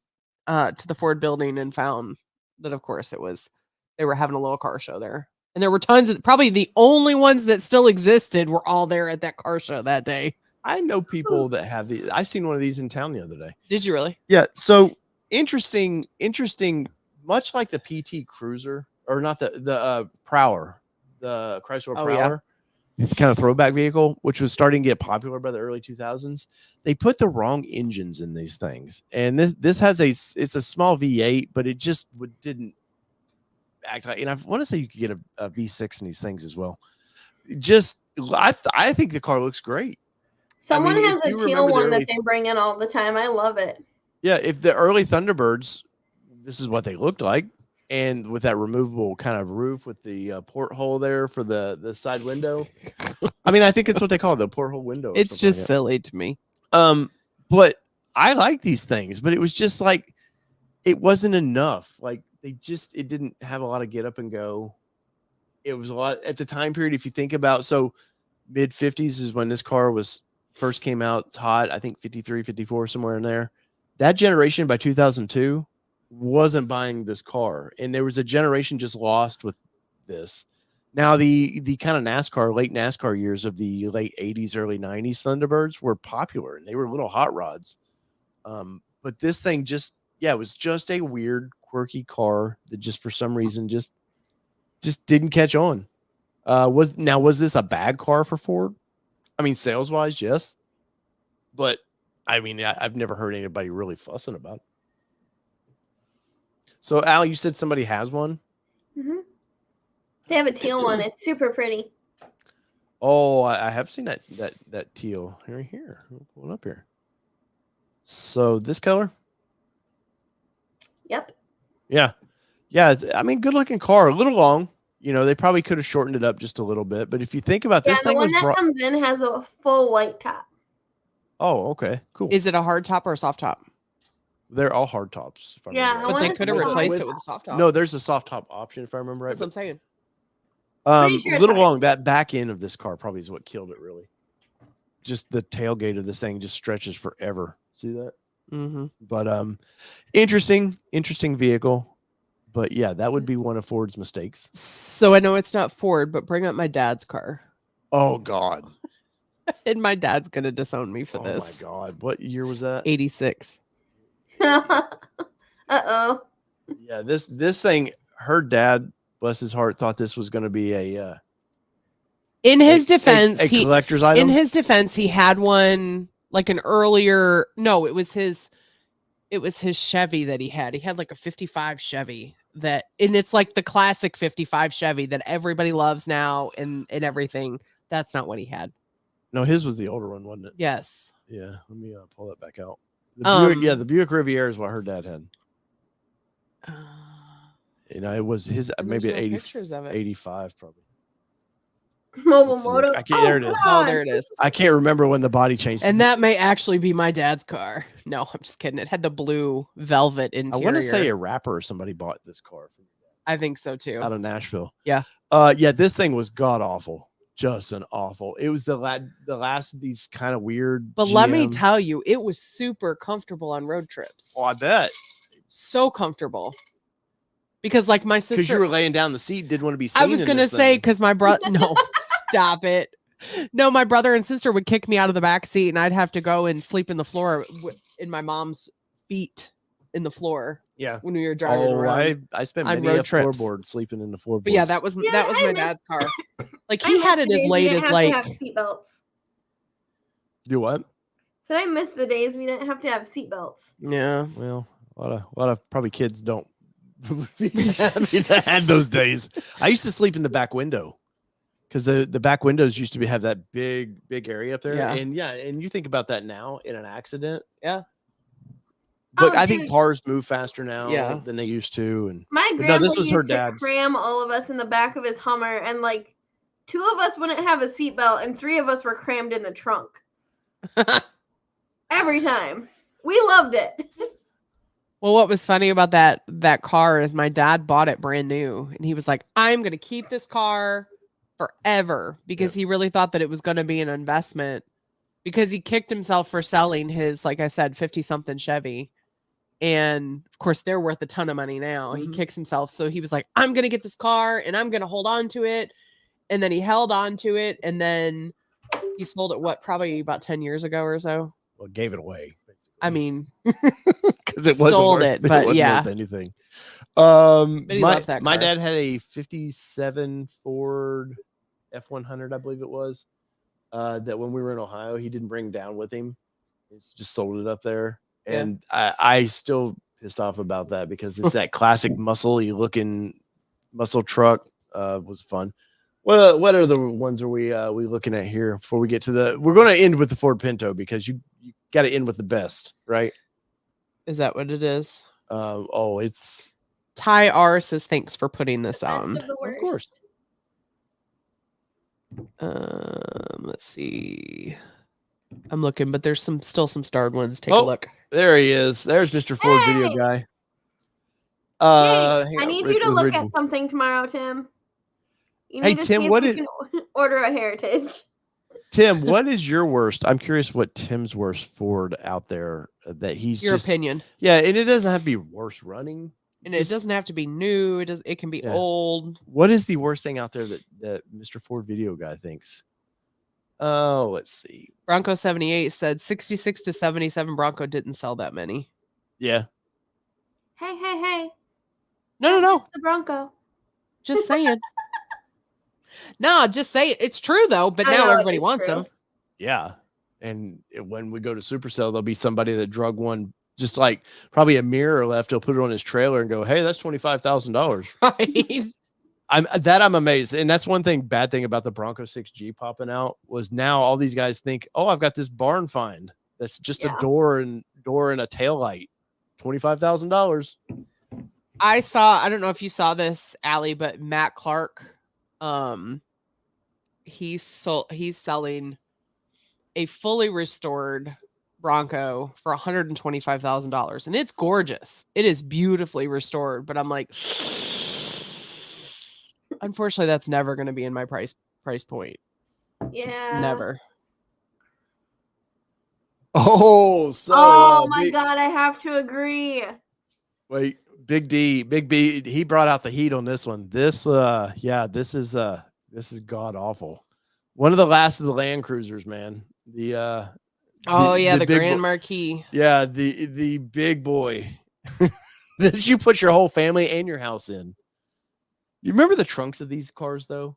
to the Ford building and found that, of course, they were having a little car show there. And there were tons of, probably the only ones that still existed were all there at that car show that day. I know people that have these. I've seen one of these in town the other day. Did you really? Yeah. So interesting. Much like the PT Cruiser, or not the Prowler, the Chrysler Prowler, it's kind of throwback vehicle, which was starting to get popular by the early 2000s. They put the wrong engines in these things, and this has it's a small V8, but it just didn't act like. And I want to say you could get a V6 in these things as well. I think the car looks great. Someone has a teal one that they bring in all the time. I love it. Yeah, if the early Thunderbirds, this is what they looked like, and with that removable kind of roof with the porthole there for the side window. I mean, I think it's what they call it, the porthole window. It's just silly to me. But I like these things, but it was just like it wasn't enough. Like it didn't have a lot of get up and go. It was a lot at the time period. If you think about, so mid 50s is when this car first came out. It's hot. I think 53, 54, somewhere in there. that generation by 2002 wasn't buying this car, and there was a generation just lost with this. Now the kind of late NASCAR years of the late 80s, early 90s Thunderbirds were popular, and they were little hot rods. But this thing it was just a weird, quirky car that just for some reason just didn't catch on. Was this a bad car for Ford? I mean, sales wise, yes, but I mean, I've never heard anybody really fussing about it. So, Al, you said somebody has one? Mm-hmm. They have a teal one. It's super pretty. Oh, I have seen that teal. Here. I'll pull it up here. So this color? Yep. Yeah. I mean, good looking car. A little long. They probably could have shortened it up just a little bit. But if you think about this the thing, one that comes in has a full white top. Oh, okay, cool. Is it a hard top or a soft top? They're all hard tops. If I remember but right. they could have replaced it with a soft top. No, there's a soft top option if I remember right. That's what I'm saying. Sure Little long. That back end of this car probably is what killed it. Really, just the tailgate of this thing just stretches forever. See that? Mm-hmm. But interesting vehicle. But yeah, that would be one of Ford's mistakes. So I know it's not Ford, but bring up my dad's car. Oh God. And my dad's gonna disown me for this. Oh my God. What year was that? 86. Uh-oh. Yeah, this thing, her dad, bless his heart, thought this was going to be a in his defense, a collector's item. In his defense, he had one like an earlier. No, it was his Chevy that he had. He had like a 55 Chevy and it's like the classic 55 Chevy that everybody loves now and everything. That's not what he had. No, his was the older one, wasn't it? Yes. Yeah. Let me pull that back out. The Buick Riviera is what her dad had. It was his maybe 85 probably. Mobile moto. There it is. Oh, there it is. I can't remember when the body changed. And that may actually be my dad's car. No, I'm just kidding. It had the blue velvet interior. I want to say a rapper or somebody bought this car. I think so too. Out of Nashville. Yeah. This thing was god awful. Just an awful. It was the last of these kind of weird. But let me tell you, it was super comfortable on road trips. Oh, I bet. So comfortable. Because like my sister, because you were laying down the seat, didn't want to be seen. I was gonna say because my brother. No, stop it. No, my brother and sister would kick me out of the back seat, and I'd have to go and sleep in the floor in my mom's feet in the floor. Yeah, when we were driving around. I spent many a floorboard sleeping in the floorboard. But yeah, that was my dad's car. Like he had it as late as like. Seatbelts. Do what? So I miss the days we didn't have to have seatbelts. Yeah. Well, a lot of probably kids don't. I had those days. I used to sleep in the back window because the back windows used to have that big area up there. Yeah. And you think about that now in an accident. Yeah. But I think cars move faster now than they used to. And my grandpa this was her used to dad's. Cram all of us in the back of his Hummer, and like 2 of us wouldn't have a seatbelt, and 3 of us were crammed in the trunk. Every time. We loved it. Well, what was funny about that car is my dad bought it brand new, and he was like, "I'm going to keep this car forever," because he really thought that it was going to be an investment, because he kicked himself for selling his, like I said, 50-something Chevy. And of course they're worth a ton of money now. Mm-hmm. He kicks himself. So he was like, I'm going to get this car and I'm going to hold on to it. And then he held on to it. And then he sold it, probably about 10 years ago or so. Well, gave it away. Basically. I mean, because it wasn't sold worth, it, but worth anything. My dad had a 57 Ford F100, I believe it was, that when we were in Ohio, he didn't bring down with him. He's just sold it up there. And I still pissed off about that because it's that classic muscle-y looking muscle truck. Was fun. What are the ones are we looking at here before we get to we're going to end with the Ford Pinto because you got to end with the best, right? Is that what it is? It's Ty R says thanks for putting this on. Of course. Let's see. I'm looking, but there's still some starred ones. Take a look. There he is. There's Mr. Ford Video Guy. I need you to look at something tomorrow, Tim. You need to Tim, see if you can order a Heritage. Tim, what is your worst? I'm curious what Tim's worst Ford out there that he's Your just opinion. Yeah, and it doesn't have to be worse running. And Just- it doesn't have to be new. It can be Yeah. old. What is the worst thing out there that Mr. Ford video guy thinks? Oh, let's see. Bronco 78 said 66 to 77 Bronco didn't sell that many. Yeah. Hey. No. It's the Bronco. Just saying. No, just say it. It's true though, but I now know, it everybody is wants true. them. Yeah. And when we go to Supercell, there'll be somebody that drug one, just like probably a mirror left. He'll put it on his trailer and go, "Hey, that's $25,000." Right. I'm amazed. And that's one bad thing about the Bronco 6G popping out was now all these guys think, "Oh, I've got this barn find that's just a door and a tail light, $25,000." I don't know if you saw this, Aly, but Matt Clark, he's selling a fully restored Bronco for $125,000, and it's gorgeous. It is beautifully restored, but I'm like, unfortunately, that's never going to be in my price point. Yeah. Never. Oh, so my God, I have to agree. Wait, Big B, he brought out the heat on this one. This is god awful. One of the last of the Land Cruisers, man. The Grand Marquis. Yeah, the big boy that you put your whole family and your house in. You remember the trunks of these cars though?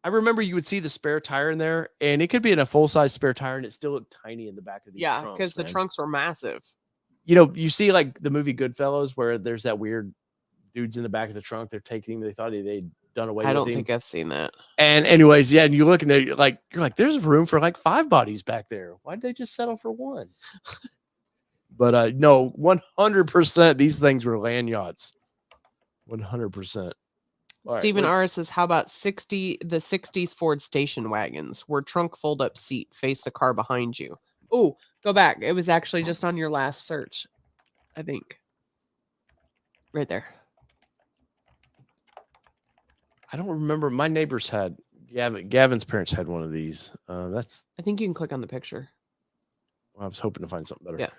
I remember you would see the spare tire in there, and it could be in a full-size spare tire, and it still looked tiny in the back of these trunks. Yeah, because the trunks were massive. You know, you see like the movie Goodfellas where there's that weird dudes in the back of the trunk. They're taking him. They thought they'd done away with him. I don't think I've seen that. And anyways, yeah, and you look and you're like, there's room for like 5 bodies back there. Why'd they just settle for one? But no, 100% these things were land yachts. 100%. Stephen R says, how about the 60s Ford station wagons where trunk fold-up seat face the car behind you? Oh, go back. It was actually just on your last search, I think. Right there. I don't remember. My neighbors had Gavin's parents had one of these. I think you can click on the picture. Well, I was hoping to find something better. Yeah.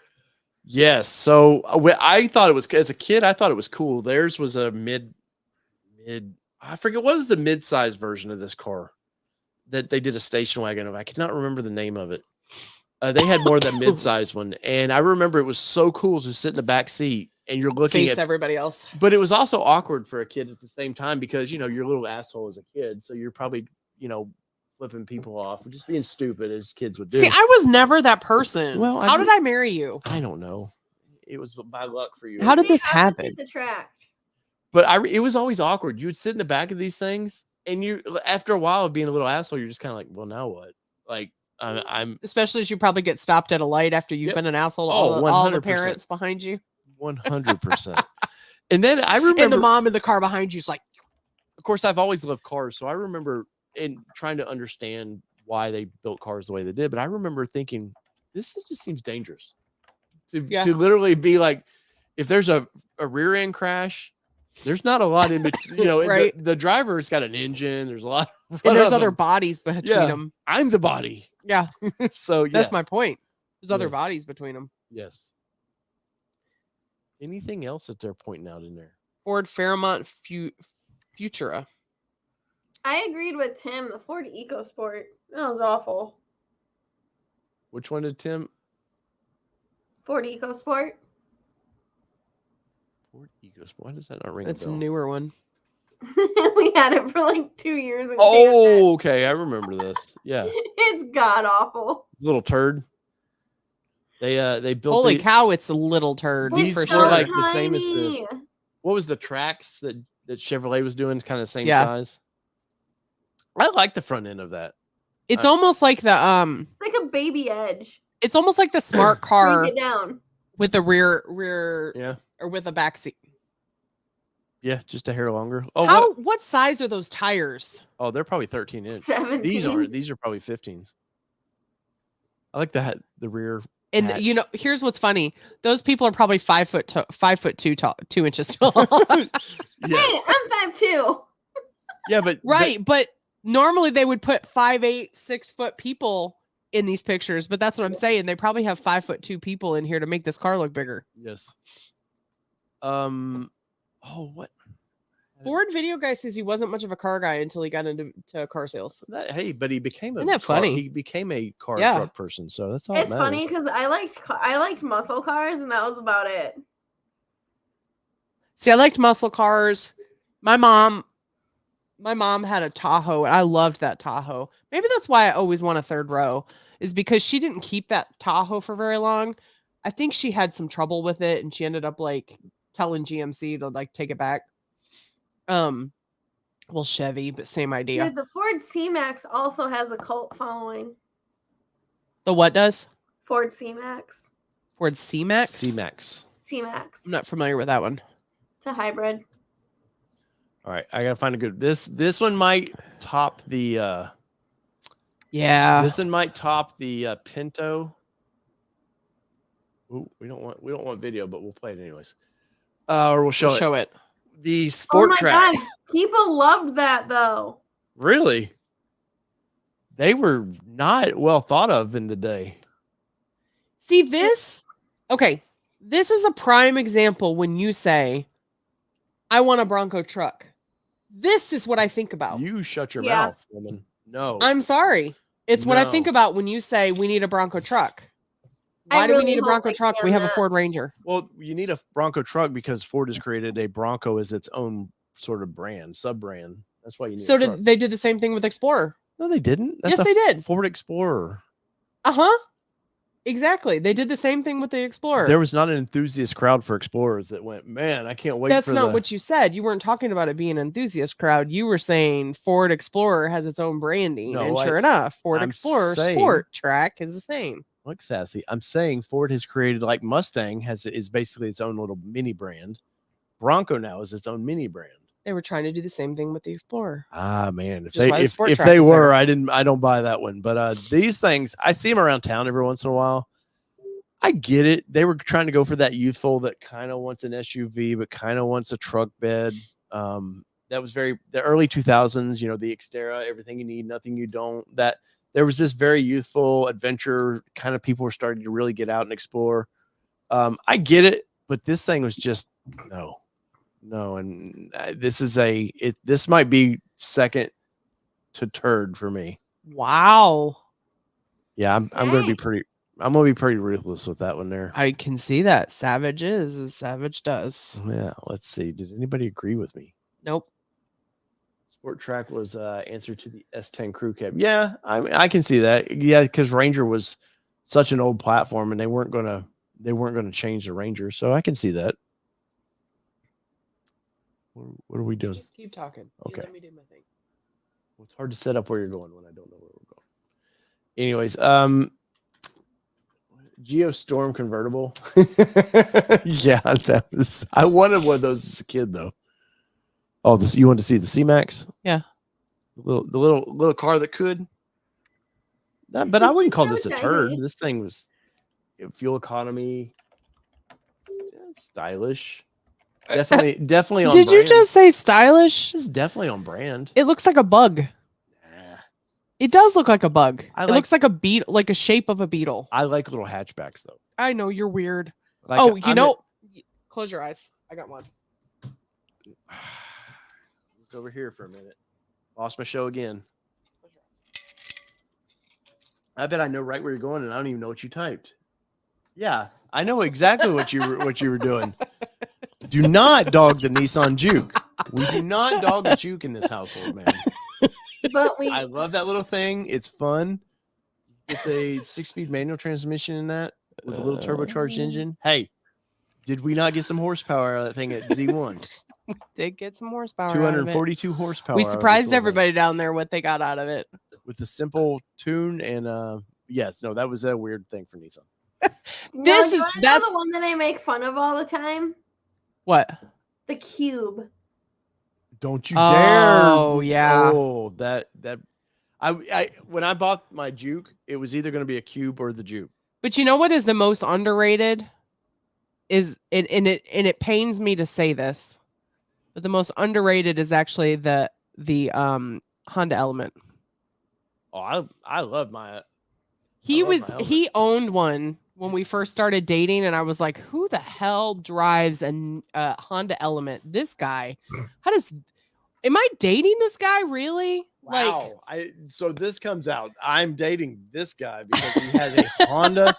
Yes. So I thought it was, as a kid, I thought it was cool. Theirs was a mid. I forget what was the mid-size version of this car that they did a station wagon of. I cannot remember the name of it. They had more than mid-size one, and I remember it was so cool to sit in the back seat and you're looking at everybody else. But it was also awkward for a kid at the same time because you're a little asshole as a kid, so you're probably flipping people off, just being stupid as kids would do. See, I was never that person. Well, how did I marry you? I don't know. It was by luck for you. How did this happen? But it was always awkward. You would sit in the back of these things, and after a while of being a little asshole, you're just kind of like, well, now what? Like, I'm especially as you probably get stopped at a light after you've been an asshole to all the parents behind you. 100%. And then I remember, and the mom in the car behind you is like, of course, I've always loved cars, so I remember trying to understand why they built cars the way they did. But I remember thinking, this just seems dangerous to literally be like, if there's a rear end crash. There's not a lot in between, right? The driver's got an engine. There's a lot. And there's other bodies between them. I'm the body. Yeah. So that's my point. There's other bodies between them. Yes. Anything else that they're pointing out in there? Ford Fairmont Futura. I agreed with Tim. The Ford EcoSport. That was awful. Which one did Tim? Ford EcoSport. Ford EcoSport. Why does that not ring a bell? It's a newer one. We had it for like 2 years. Oh, okay. I remember this. Yeah. It's god awful. Little turd. They built. Holy cow! It's a little turd. These for were sure. like the same as what was the Trax that Chevrolet was doing? Kind of the same size. I like the front end of that. It's almost like the like a baby Edge. It's almost like the smart car Bring it down. With the rear or with a back seat. Yeah, just a hair longer. Oh, what size are those tires? Oh, they're probably 13-inch. 17. These are probably 15s. I like the rear. And hatch. Here's what's funny. Those people are probably 5'2" tall, 2 inches tall. Yes. Hey, I'm 5'2". Yeah, but but normally they would put 5'8", 6 foot people in these pictures, but that's what I'm saying. They probably have 5'2" people in here to make this car look bigger. Yes. What? Ford video guy says he wasn't much of a car guy until he got into car sales. But he became Isn't that funny? He became a car Yeah. truck person, so that's all. It's that matters. funny because I liked muscle cars, and that was about it. See, I liked muscle cars. My mom had a Tahoe, and I loved that Tahoe. Maybe that's why I always want a third row, is because she didn't keep that Tahoe for very long. I think she had some trouble with it, and she ended up like telling GMC to like take it back. Well, Chevy, but same idea. Dude, the Ford C-Max also has a cult following. The what does? Ford C-Max. Ford C-Max? C-Max. C-Max. I'm not familiar with that one. It's a hybrid. All right, I gotta find a good. This one might top the. Yeah. This one might top the Pinto. Ooh, we don't want video, but we'll play it anyways. Or we'll show it. The sport track. God. People loved that though. Really? They were not well thought of in the day. See this? Okay. This is a prime example when you say, I want a Bronco truck. This is what I think about. You shut your mouth, woman. No. I'm sorry. It's what I think about when you say we need a Bronco truck. Why do we need a Bronco truck? We have a Ford Ranger. Well, you need a Bronco truck because Ford has created a Bronco as its own sort of brand, sub-brand. That's why you need a truck. They did the same thing with Explorer. No, they didn't. Yes, they did. Ford Explorer. Uh-huh. Exactly. They did the same thing with the Explorer. There was not an enthusiast crowd for Explorers that went, man, I can't wait That's not what you said. You weren't talking about it being an enthusiast crowd. You were saying Ford Explorer has its own branding. And sure enough, Ford Explorer Sport Track is the same. Look, sassy. I'm saying Ford has created, like Mustang is basically its own little mini brand. Bronco now is its own mini brand. They were trying to do the same thing with the Explorer. Ah, man. If Just they were, I don't buy that one. But these things, I see them around town every once in a while. I get it. They were trying to go for that youthful that kind of wants an SUV, but kind of wants a truck bed. That was the early 2000s, the Xterra, everything you need, nothing you don't. That there was this very youthful adventure kind of people were starting to really get out and explore. I get it, but this thing was just no. And this might be second to third for me. Wow. Yeah, I'm going to be pretty ruthless with that one there. I can see that. Savage is as savage does. Yeah, let's see. Did anybody agree with me? Nope. Sport Track was answer to the S10 crew cab. Yeah, I can see that. Yeah, because Ranger was such an old platform, and they weren't gonna change the Ranger, so I can see that. What are we doing? Just keep talking. Okay. Let me do my thing. Well, it's hard to set up where you're going when I don't know where we're going. Anyways, Geostorm convertible. Yeah, I wanted one of those as a kid though. Oh, you want to see the C-Max? Yeah. The little car that could. But I wouldn't call this a turd. This thing was fuel economy, stylish. Definitely on brand. Did you just say stylish? It's definitely on brand. It looks like a bug. Nah. It does look like a bug. It looks like a beetle, like a shape of a beetle. I like little hatchbacks though. I know you're weird. Like, Close your eyes. I got one. Look over here for a minute. Lost my show again. I bet I know right where you're going, and I don't even know what you typed. Yeah, I know exactly what you were doing. Do not dog the Nissan Juke. We do not dog the Juke in this household, man. But I love that little thing. It's fun. It's a 6-speed manual transmission in that with a little turbocharged engine. Hey, did we not get some horsepower out of that thing at Z1? We did get some horsepower. 242 horsepower. We surprised everybody down there what they got out of it. With a simple tune and yes, no, that was a weird thing for Nissan. That's the one that I make fun of all the time. What? The Cube. Don't you dare! Oh yeah. Oh, that I when I bought my Juke, it was either going to be a Cube or the Juke. But you know what is the most underrated? It pains me to say this, but the most underrated is actually the Honda Element. Oh, I love my. He owned one when we first started dating, and I was like, who the hell drives a Honda Element? This guy, am I dating this guy really? Wow. So this comes out. I'm dating this guy because he has a Honda.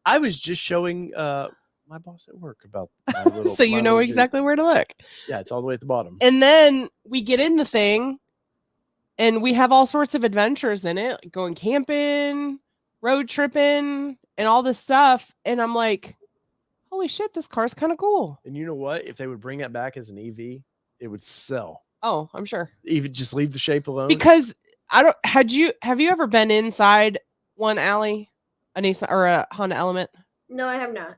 I was just showing my boss at work about my little. So you know exactly where to look. Yeah, it's all the way at the bottom. And then we get in the thing, and we have all sorts of adventures in it, like going camping, road tripping, and all this stuff. And I'm like, holy shit, this car's kind of cool. And you know what? If they would bring that back as an EV, it would sell. Oh, I'm sure. Even just leave the shape alone. Because have you ever been inside one, Aly? A Nissan or a Honda Element? No, I have not.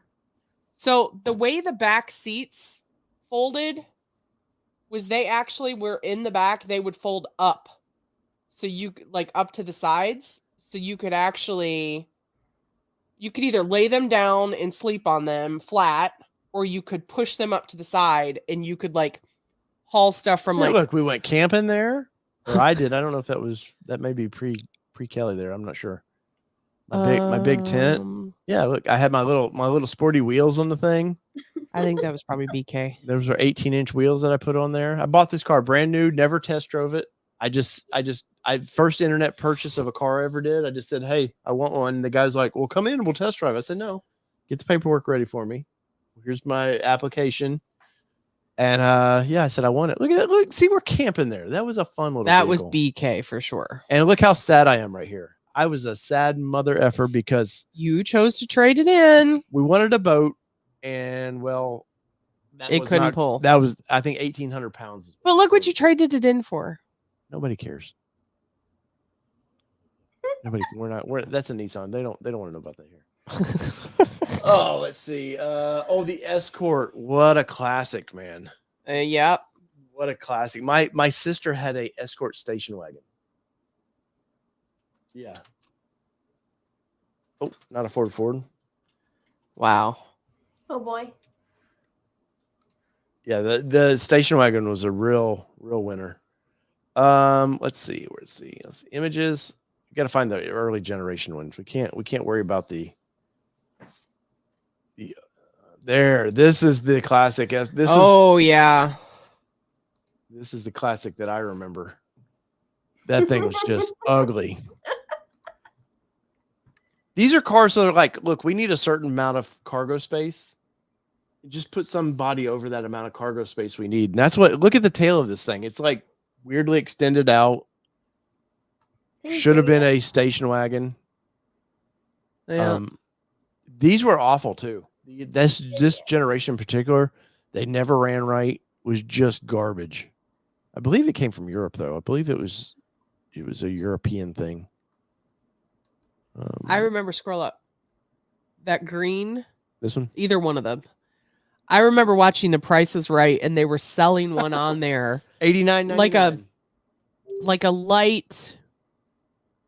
So the way the back seats folded was they actually were in the back, they would fold up. So you like up to the sides. So you could either lay them down and sleep on them flat, or you could push them up to the side and you could like haul stuff from look, we went camping there. Or I did. I don't know if that may be pre Kelly there. I'm not sure. My big tent. Yeah, look, I had my little sporty wheels on the thing. I think that was probably BK. Those are 18-inch wheels that I put on there. I bought this car brand new, never test drove it. I first internet purchase of a car I ever did. I just said, hey, I want one. And the guy's like, well, come in and we'll test drive. I said, no, get the paperwork ready for me. Here's my application. And I said, I want it. Look at that. Look, see, we're camping there. That was a fun little That vehicle. was BK for sure. And look how sad I am right here. I was a sad mother effer because you chose to trade it in. We wanted a boat, and well, it couldn't pull. That was, I think, 1,800 pounds. But look what you traded it in for. Nobody cares. Nobody. That's a Nissan. They don't want to know about that here. Oh, let's see. The Escort. What a classic, man. Yep. What a classic. My sister had a Escort station wagon. Yeah. Oh, not a Ford. Wow. Oh boy. Yeah, the station wagon was a real winner. Let's see. Let's see images. You got to find the early generation ones. We can't worry about the there. This is the classic. Yeah. This is the classic that I remember. That thing was just ugly. These are cars that are like, look, we need a certain amount of cargo space. Just put some body over that amount of cargo space we need. And that's look at the tail of this thing. It's like weirdly extended out. Should have been a station wagon. Yeah. These were awful too. This generation in particular, they never ran right. Was just garbage. I believe it came from Europe though. I believe it was a European thing. I remember, scroll up. That green. This one? Either one of them. I remember watching The Price is Right, and they were selling one on there. $89.99. Like a light,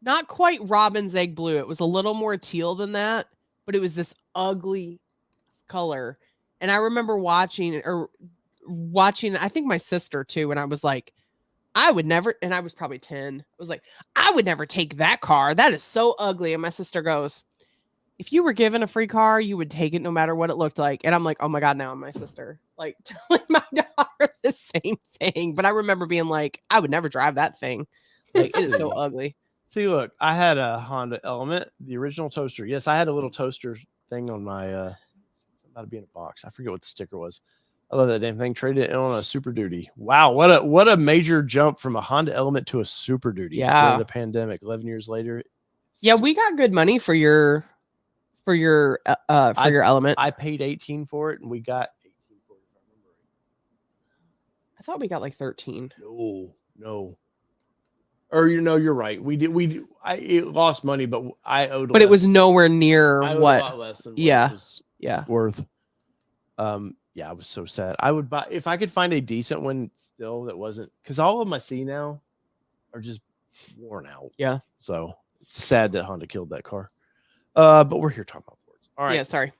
not quite robin's egg blue. It was a little more teal than that, but it was this ugly color. And I remember watching, I think my sister too, and I was like, I would never, and I was probably 10. I was like, I would never take that car. That is so ugly. And my sister goes, if you were given a free car, you would take it no matter what it looked like. And I'm like, oh my God, now I'm my sister. Like telling my daughter the same thing. But I remember being like, I would never drive that thing. Like, it is so ugly. See, look, I had a Honda Element, the original toaster. Yes, I had a little toaster thing on my, about to be in a box. I forget what the sticker was. I love that damn thing. Traded it on a Super Duty. Wow, what a major jump from a Honda Element to a Super Duty. Yeah. During the pandemic, 11 years later. Yeah, we got good money for your Element. I paid 18 for it, and we got 18 for it. If I remember right. I thought we got like 13. No. Or you're right. It lost money, but I owed. But less. It was nowhere near I owed what. A lot less than what yeah. It was yeah. Worth. Yeah, I was so sad. I would buy if I could find a decent one still that wasn't, because all of them I see now are just worn out. Yeah. So it's sad that Honda killed that car. But we're here talking about Fords. All right. Yeah, sorry.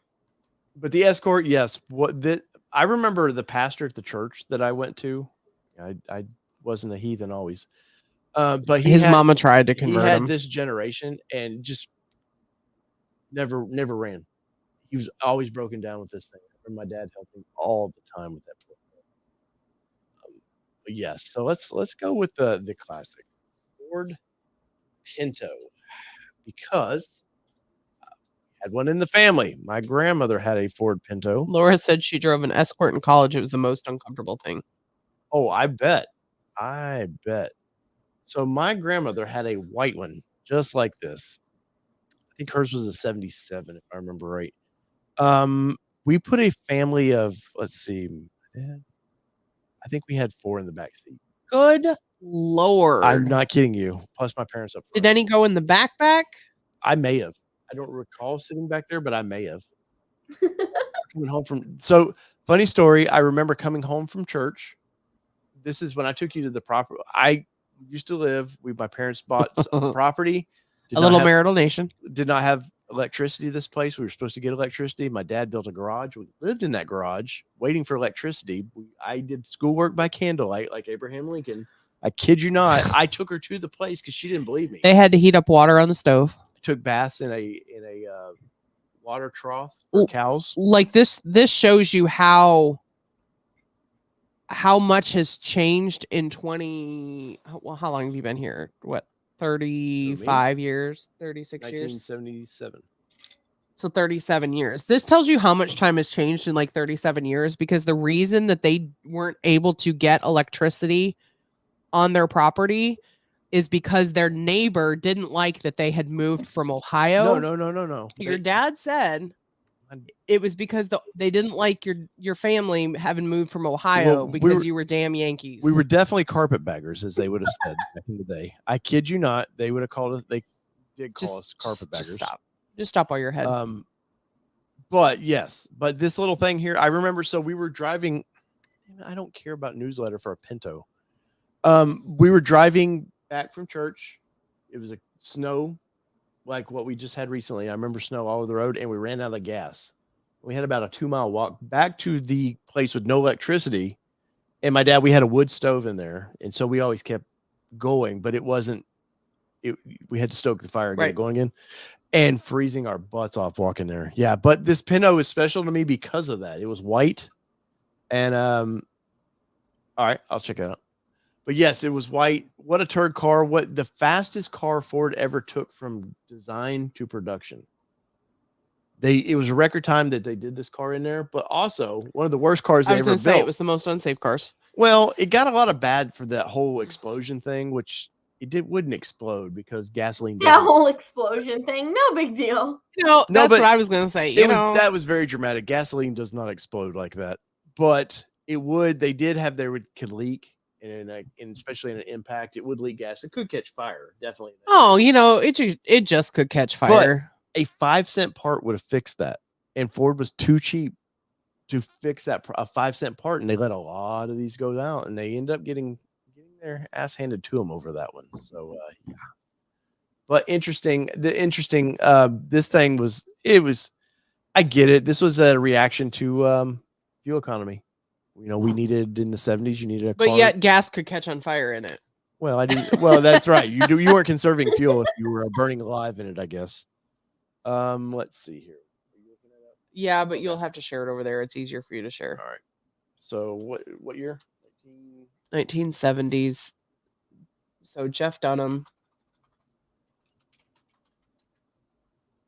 But the Escort, yes. I remember the pastor at the church that I went to. I wasn't a heathen always. But his mama tried to convert him. This generation, and just Never ran. He was always broken down with this thing. I remember my dad helping all the time with that. But yes, so let's go with the classic Ford Pinto because I had one in the family. My grandmother had a Ford Pinto. Laura said she drove an Escort in college. It was the most uncomfortable thing. Oh, I bet. I bet. So my grandmother had a white one just like this. I think hers was a 77 if I remember right. We put a family of, let's see, I think we had 4 in the back seat. Good Lord. I'm not kidding you. Plus my parents up front. Did any go in the backpack? I may have. I don't recall sitting back there, but I may have. Coming home from funny story. I remember coming home from church. This is when I took you to the property. I used to live. My parents bought property. A little marital nation. Did not have electricity. This place we were supposed to get electricity. My dad built a garage. We lived in that garage, waiting for electricity. I did schoolwork by candlelight, like Abraham Lincoln. I kid you not. I took her to the place because she didn't believe me. They had to heat up water on the stove. I took baths in a water trough for cows. Like this shows you how much has changed in 20. Well, how long have you been here? What, 35 years, 36 years? 1977. So 37 years. This tells you how much time has changed in like 37 years, because the reason that they weren't able to get electricity on their property is because their neighbor didn't like that they had moved from Ohio. No. Your dad said it was because they didn't like your family having moved from Ohio because you were damn Yankees. We were definitely carpetbaggers, as they would have said back in the day. I kid you not. They would have called us. They did call us carpetbaggers. Just stop while you're ahead. But yes, but this little thing here, I remember. So we were driving. I don't care about newsletter for a Pinto. We were driving back from church. It was a snow, like what we just had recently. I remember snow all over the road, and we ran out of gas. We had about a 2-mile walk back to the place with no electricity. And my dad, we had a wood stove in there, and so we always kept going, but it wasn't. We had to stoke the fire and get it going again, and freezing our butts off walking there. Yeah, but this Pinto is special to me because of that. It was white, and all right, I'll check it out. But yes, it was white. What a turd car. What the fastest car Ford ever took from design to production. It was a record time that they did this car in there, but also one of the worst cars they ever built. Say it was the most unsafe cars. Well, it got a lot of bad for that whole explosion thing, which wouldn't explode because gasoline. That whole explosion thing, no big deal. No, that's what I was going to say. That was very dramatic. Gasoline does not explode like that, but it would. They did have could leak. And especially in an impact, it would leak gas. It could catch fire, definitely. Oh, it just could catch fire. But a 5-cent part would have fixed that, and Ford was too cheap to fix that a 5-cent part, and they let a lot of these go out, and they end up getting their ass handed to them over that one. So yeah. But interesting. This thing was. I get it. This was a reaction to fuel economy. We needed in the 70s. You needed a car. But yet, gas could catch on fire in it. Well, I didn't. Well, that's right. You weren't conserving fuel if you were burning alive in it, I guess. Let's see here. Are you looking it up? Yeah, but you'll have to share it over there. It's easier for you to share. All right. So what year? 1970s. So Jeff Dunham.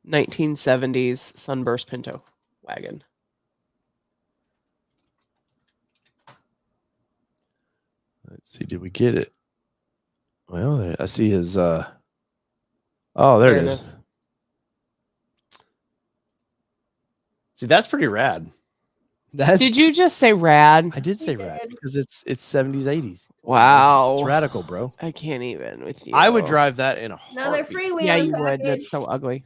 1970s Sunburst Pinto wagon. Let's see. Did we get it? Well, I see his. Oh, there it is. See, that's pretty rad. Did you just say rad? I did say rad because it's 70s, 80s. Wow, it's radical, bro. I can't even with you. I would drive that in a another heartbeat. freewheel. Yeah, you would. That's so ugly.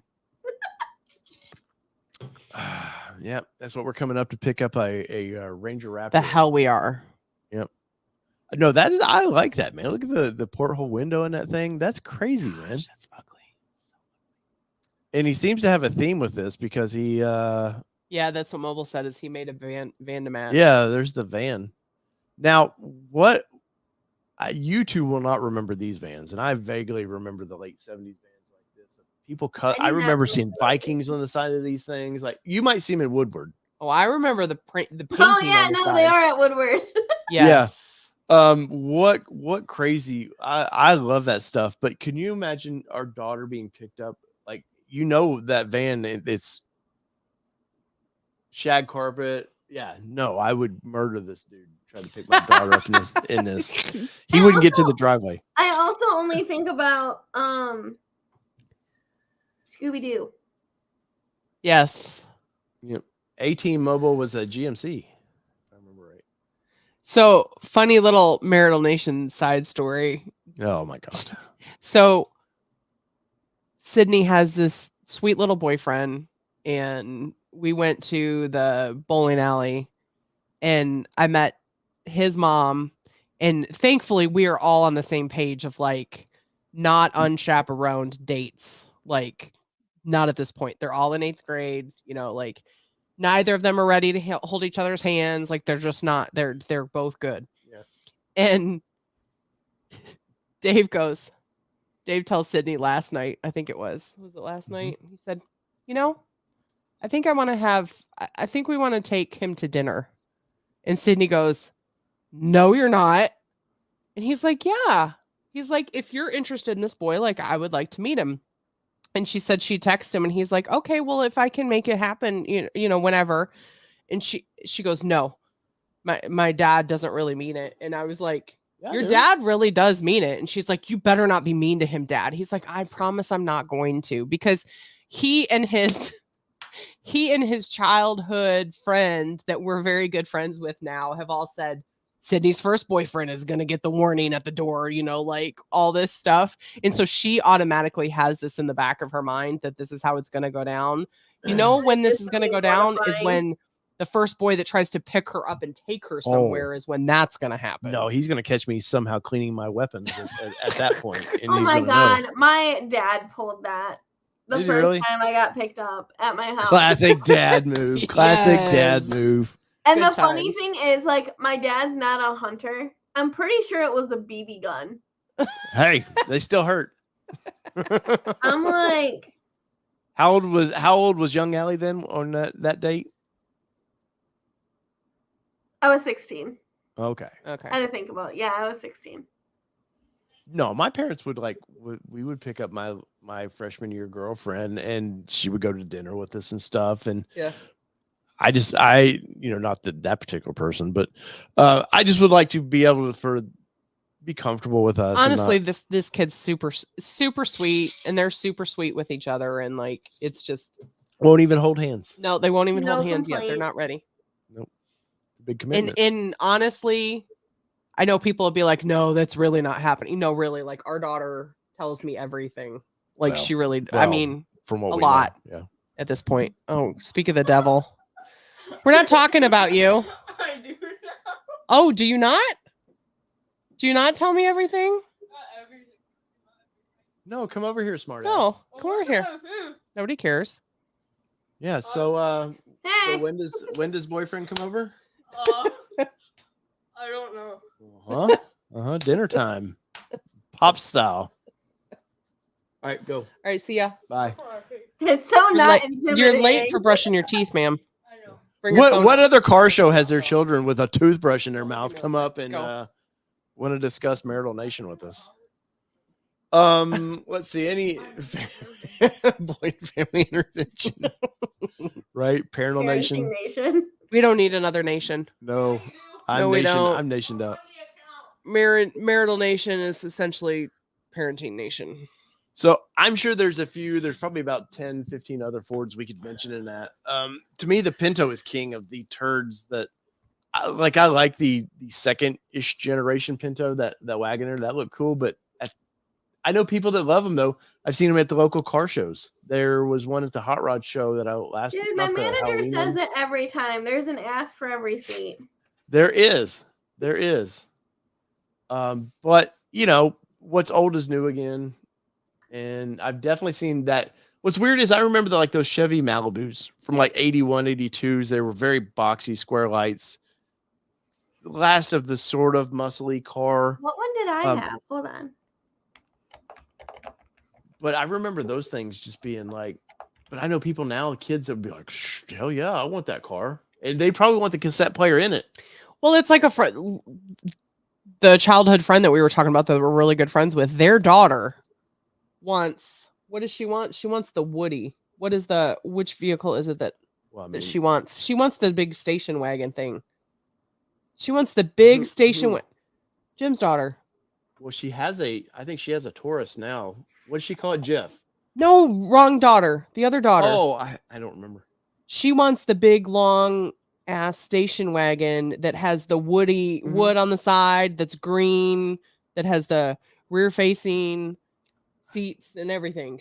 Yeah, that's what we're coming up to pick up a Ranger Raptor. The hell we are. Yep. No, I like that, man. Look at the porthole window in that thing. That's crazy, man. That's ugly. And he seems to have a theme with this because he. Yeah, that's what Mobile said. Is he made a van to match? Yeah, there's the van. Now, what? You two will not remember these vans, and I vaguely remember the late 70s vans like this. people cut. I I didn't have remember those seeing photos. Vikings on the side of these things. Like you might see them in Woodward. Oh, I remember the painting Oh yeah, on the no, side. they are at Woodward. Yes. What crazy. I love that stuff. But can you imagine our daughter being picked up? Like, that van, it's shag carpet. Yeah, no, I would murder this dude. Try to pick my daughter up in this. He wouldn't get to the driveway. I also only think about Scooby-Doo. Yes. Yep. A-Team Mobile was a GMC. If I remember right. So funny little Marital Nation side story. Oh my God. So Sydney has this sweet little boyfriend, and we went to the bowling alley, and I met his mom, and thankfully we are all on the same page of like not unchaperoned dates. Like not at this point. They're all in 8th grade, like neither of them are ready to hold each other's hands. Like they're just not, they're both good. Yeah. And Dave tells Sydney last night, I think was it last night? He said, I think I think we want to take him to dinner. And Sydney goes, no, you're not. And he's like, yeah. He's like, if you're interested in this boy, like I would like to meet him. And she said she texted him, and he's like, okay, well, if I can make it happen, whenever. And she goes, no, my dad doesn't really mean it. And I was like, your dad really does mean it. And she's like, you better not be mean to him, Dad. He's like, I promise I'm not going to, because he and his childhood friend that we're very good friends with now have all said Sydney's first boyfriend is going to get the warning at the door, like all this stuff. And so she automatically has this in the back of her mind that this is how it's going to go down. When this is going to go down is when the first boy that tries to pick her up and take her somewhere is when that's going to happen. No, he's going to catch me somehow cleaning my weapons at that point. And oh my God. My dad pulled that the first time I got picked up at my house. Classic dad move. Classic dad move. And the funny thing is, like, my dad's not a hunter. I'm pretty sure it was a BB gun. Hey, they still hurt. I'm like, how old was young Aly then on that date? I was 16. Okay. I had to think about it. Yeah, I was 16. No, my parents would we would pick up my freshman year girlfriend, and she would go to dinner with us and stuff. And yeah, I not that particular person, but I just would like to be able to be comfortable with us. Honestly, this kid's super sweet, and they're super sweet with each other, and like it's just won't even hold hands. No, they won't even hold hands yet. They're not ready. Nope. Big commitment. And honestly, I know people will be like, no, that's really not happening. No, really, like our daughter tells me everything. Like she really, I mean, from what a lot. Yeah. At this point. Oh, speak of the devil. We're not talking about you. I do now. Oh, do you not? Do you not tell me everything? Not everything. No, come over here, smart No, ass. come over here. Nobody cares. Yeah. So, Hey. so when does boyfriend come over? I don't know. Dinner time. Pop style. All right, go. All right, see ya. Bye. It's so not intimidating. You're late for brushing your teeth, ma'am. I know. Bring your phone What up. other car show has their children with a toothbrush in their mouth come up and want to discuss Marital Nation with us? Let's see. Any family intervention, right? Parental Nation. We don't need another nation. No, we don't. I'm nationed up. Marital Nation is essentially parenting nation. So I'm sure there's probably about 10, 15 other Fords we could mention in that. To me, the Pinto is king of the turds that I like the second-ish generation Pinto, that Wagoner, that looked cool. But I know people that love them, though. I've seen them at the local car shows. There was one at the Hot Rod show that Dude, my manager says it every time. There's an ass for every seat. There is. But, what's old is new again. And I've definitely seen that. What's weird is I remember those Chevy Malibus from 81, 82s. They were very boxy, square lights. The last of the sort of muscly car. What one did I have? Hold on. But I remember those things just being like, but I know people now, kids that would be like, hell yeah, I want that car. And they probably want the cassette player in it. Well, it's like a friend, the childhood friend that we were talking about that we're really good friends with. Their daughter wants, what does she want? She wants the Woody. Which vehicle is it that she wants? She wants the big station wagon thing. She wants the big station wagon. Jim's daughter. Well, I think she has a Taurus now. What does she call it, Jeff? No, wrong daughter. The other daughter. Oh, I don't remember. She wants the big, long ass station wagon that has the wood on the side, that's green, that has the rear facing seats and everything.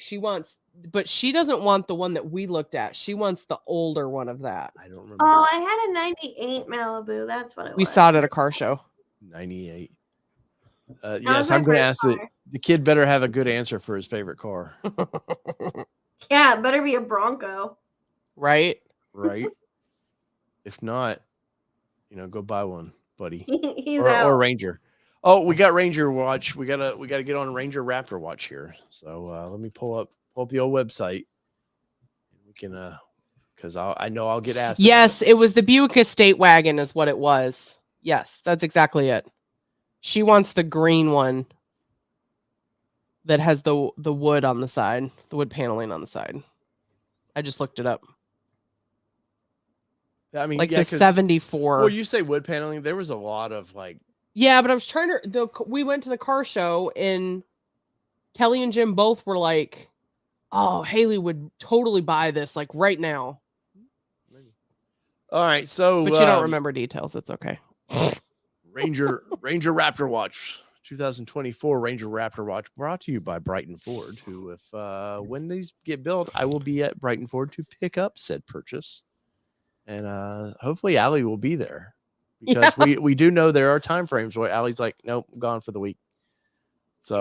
But she doesn't want the one that we looked at. She wants the older one of that. I don't remember. Oh, I had a 98 Malibu. That's what it was. We saw it at a car show. 98. Yes, I'm going to ask the kid better have a good answer for his favorite car. Yeah, it better be a Bronco. Right? If not, go buy one, buddy. He's or out. Ranger. Oh, we got Ranger watch. We gotta get on Ranger Raptor watch here. So let me pull up the old website. We can because I know I'll get asked. Yes, it was the Buick Estate wagon is what it was. Yes, that's exactly it. She wants the green one that has the wood on the side, the wood paneling on the side. I just looked it up. I mean, like the 74. Well, you say wood paneling. There was a lot of like. Yeah, but I was trying to. We went to the car show and Kelly and Jim both were like, "Oh, Haley would totally buy this like right now." All right, so but you don't remember details. It's okay. Ranger Raptor watch 2024 Ranger Raptor watch brought to you by Brighton Ford. Who, if when these get built, I will be at Brighton Ford to pick up said purchase, and hopefully Aly will be there. Because we do know there are time frames where Ally's like, nope, I'm gone for the week. So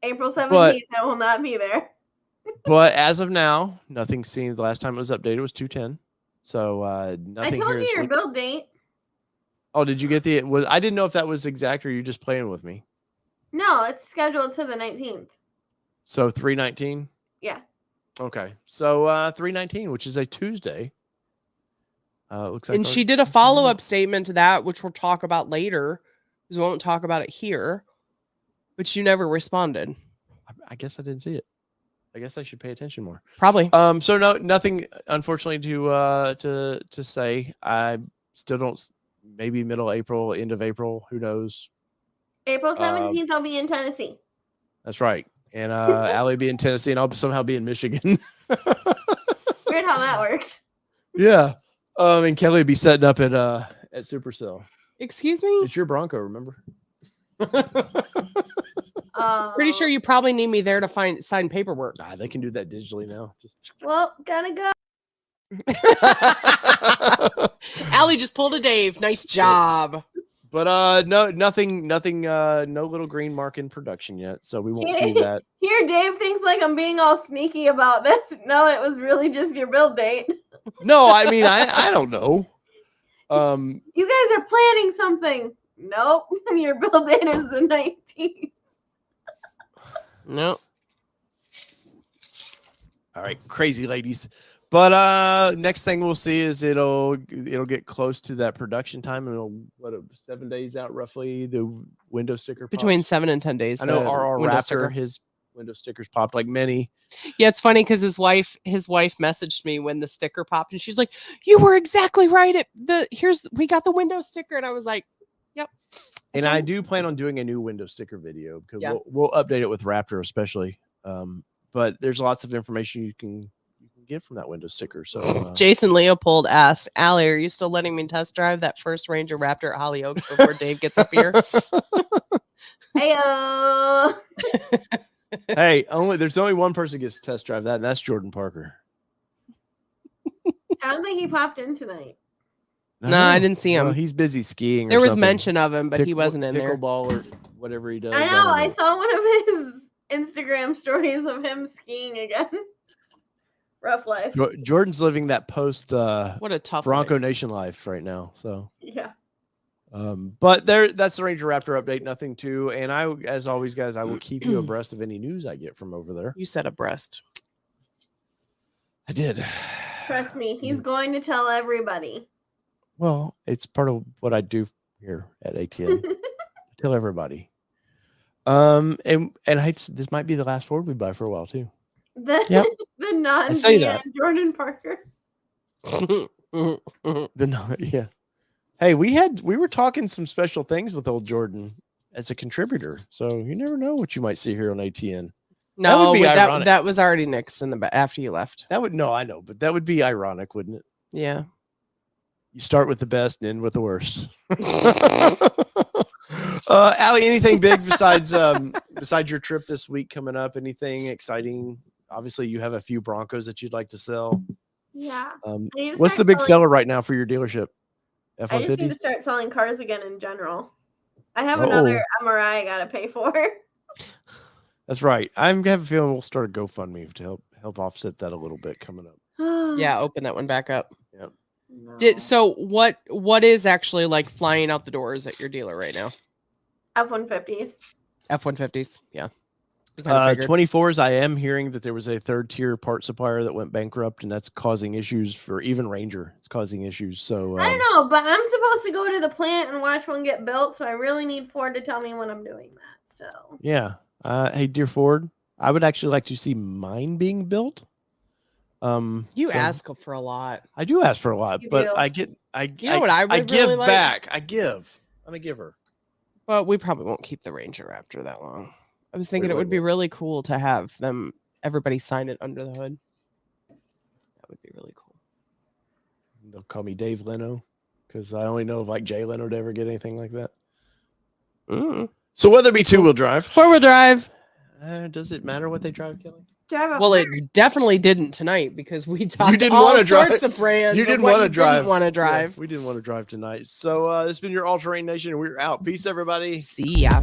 April 17th, I will not be there. But as of now, nothing seen. The last time it was updated was 210. So nothing. I told here you your week. build date. Oh, did you get I didn't know if that was exact or you just playing with me. No, it's scheduled to the 19th. So 3/19? Yeah. Okay. So 3/19, which is a Tuesday. Looks like. And she did a follow-up statement to that, which we'll talk about later, because we won't talk about it here. But you never responded. I guess I didn't see it. I guess I should pay attention more. Probably. So nothing, unfortunately, to say. I still don't. Maybe middle April, end of April. Who knows? April 17th, I'll be in Tennessee. That's right. And Aly be in Tennessee, and I'll somehow be in Michigan. Weird how that works. Yeah. And Kelly would be setting up at Supercell. Excuse me? It's your Bronco, remember? Pretty sure you probably need me there to sign paperwork. They can do that digitally now. Well, gotta go. Aly just pulled a Dave. Nice job. But nothing, no little green mark in production yet, so we won't see that. Here, Dave thinks like I'm being all sneaky about this. No, it was really just your build date. No, I mean I don't know. You guys are planning something. Nope, your build date is the 19th. Nope. All right, crazy ladies. But next thing we'll see is it'll get close to that production time, and 7 days out roughly the window sticker pops. Between 7 and 10 days. I know our Raptor, his window stickers popped like many. Yeah, it's funny because his wife messaged me when the sticker popped, and she's like, "You were exactly right. We got the window sticker," and I was like, "Yep." And I do plan on doing a new window sticker video because we'll update it with Raptor especially. But there's lots of information you can get from that window sticker. So Jason Leopold asked, Aly, are you still letting me test drive that first Ranger Raptor at Holly Oaks before Dave gets up here? Heyo. Hey, there's only one person who gets to test drive that, and that's Jordan Parker. I don't think he popped in tonight. No, I didn't see him. Well, he's busy skiing. There was mention of him, but he wasn't in there. Pickleball or whatever he does. I know. I saw one of his Instagram stories of him skiing again. Rough life. Jordan's living that post what a tough Bronco life. Nation life right now. So yeah. But that's the Ranger Raptor update. Nothing to, and I, as always, guys, I will keep you abreast of any news I get from over there. You said abreast. I did. Trust me, he's going to tell everybody. Well, it's part of what I do here at ATN. Tell everybody. And this might be the last Ford we buy for a while too. The non-GM Jordan Parker. Yeah. Hey, we were talking some special things with old Jordan as a contributor, so you never know what you might see here on ATN. No, that would be ironic. That was already nixed in the after you left. I know, but that would be ironic, wouldn't it? Yeah. You start with the best and end with the worst. Aly, anything big besides your trip this week coming up? Anything exciting? Obviously, you have a few Broncos that you'd like to sell. Yeah. What's the big seller right now for your dealership? F-150s? I just need to start selling cars again in general. I have another MRI I gotta pay for. That's right. I have a feeling we'll start a GoFundMe to help offset that a little bit coming up. Yeah, open that one back up. Yep. No. So what is actually like flying out the doors at your dealer right now? F-150s. F-150s, yeah. 24s, I am hearing that there was a third-tier part supplier that went bankrupt, and that's causing issues for even Ranger. It's causing issues. So I don't know, but I'm supposed to go to the plant and watch one get built, so I really need Ford to tell me when I'm doing that. So yeah. Hey, dear Ford, I would actually like to see mine being built. You ask for a lot. I do ask for a lot, but I give really back. I give. I'm a giver. But we probably won't keep the Ranger Raptor that long. I was thinking it would be really cool to have everybody sign it under the hood. That would be really cool. They'll call me Dave Leno because I only know if Jay Leno to ever get anything like that. So whether it be two-wheel drive, four-wheel drive, does it matter what they drive, Kelly? Well, it definitely didn't tonight because we talked didn't all wanna sorts drive. of brands. You didn't want to drive. Yeah, we didn't want to drive tonight. So this has been your All Terrain Nation, and we're out. Peace, everybody. See ya.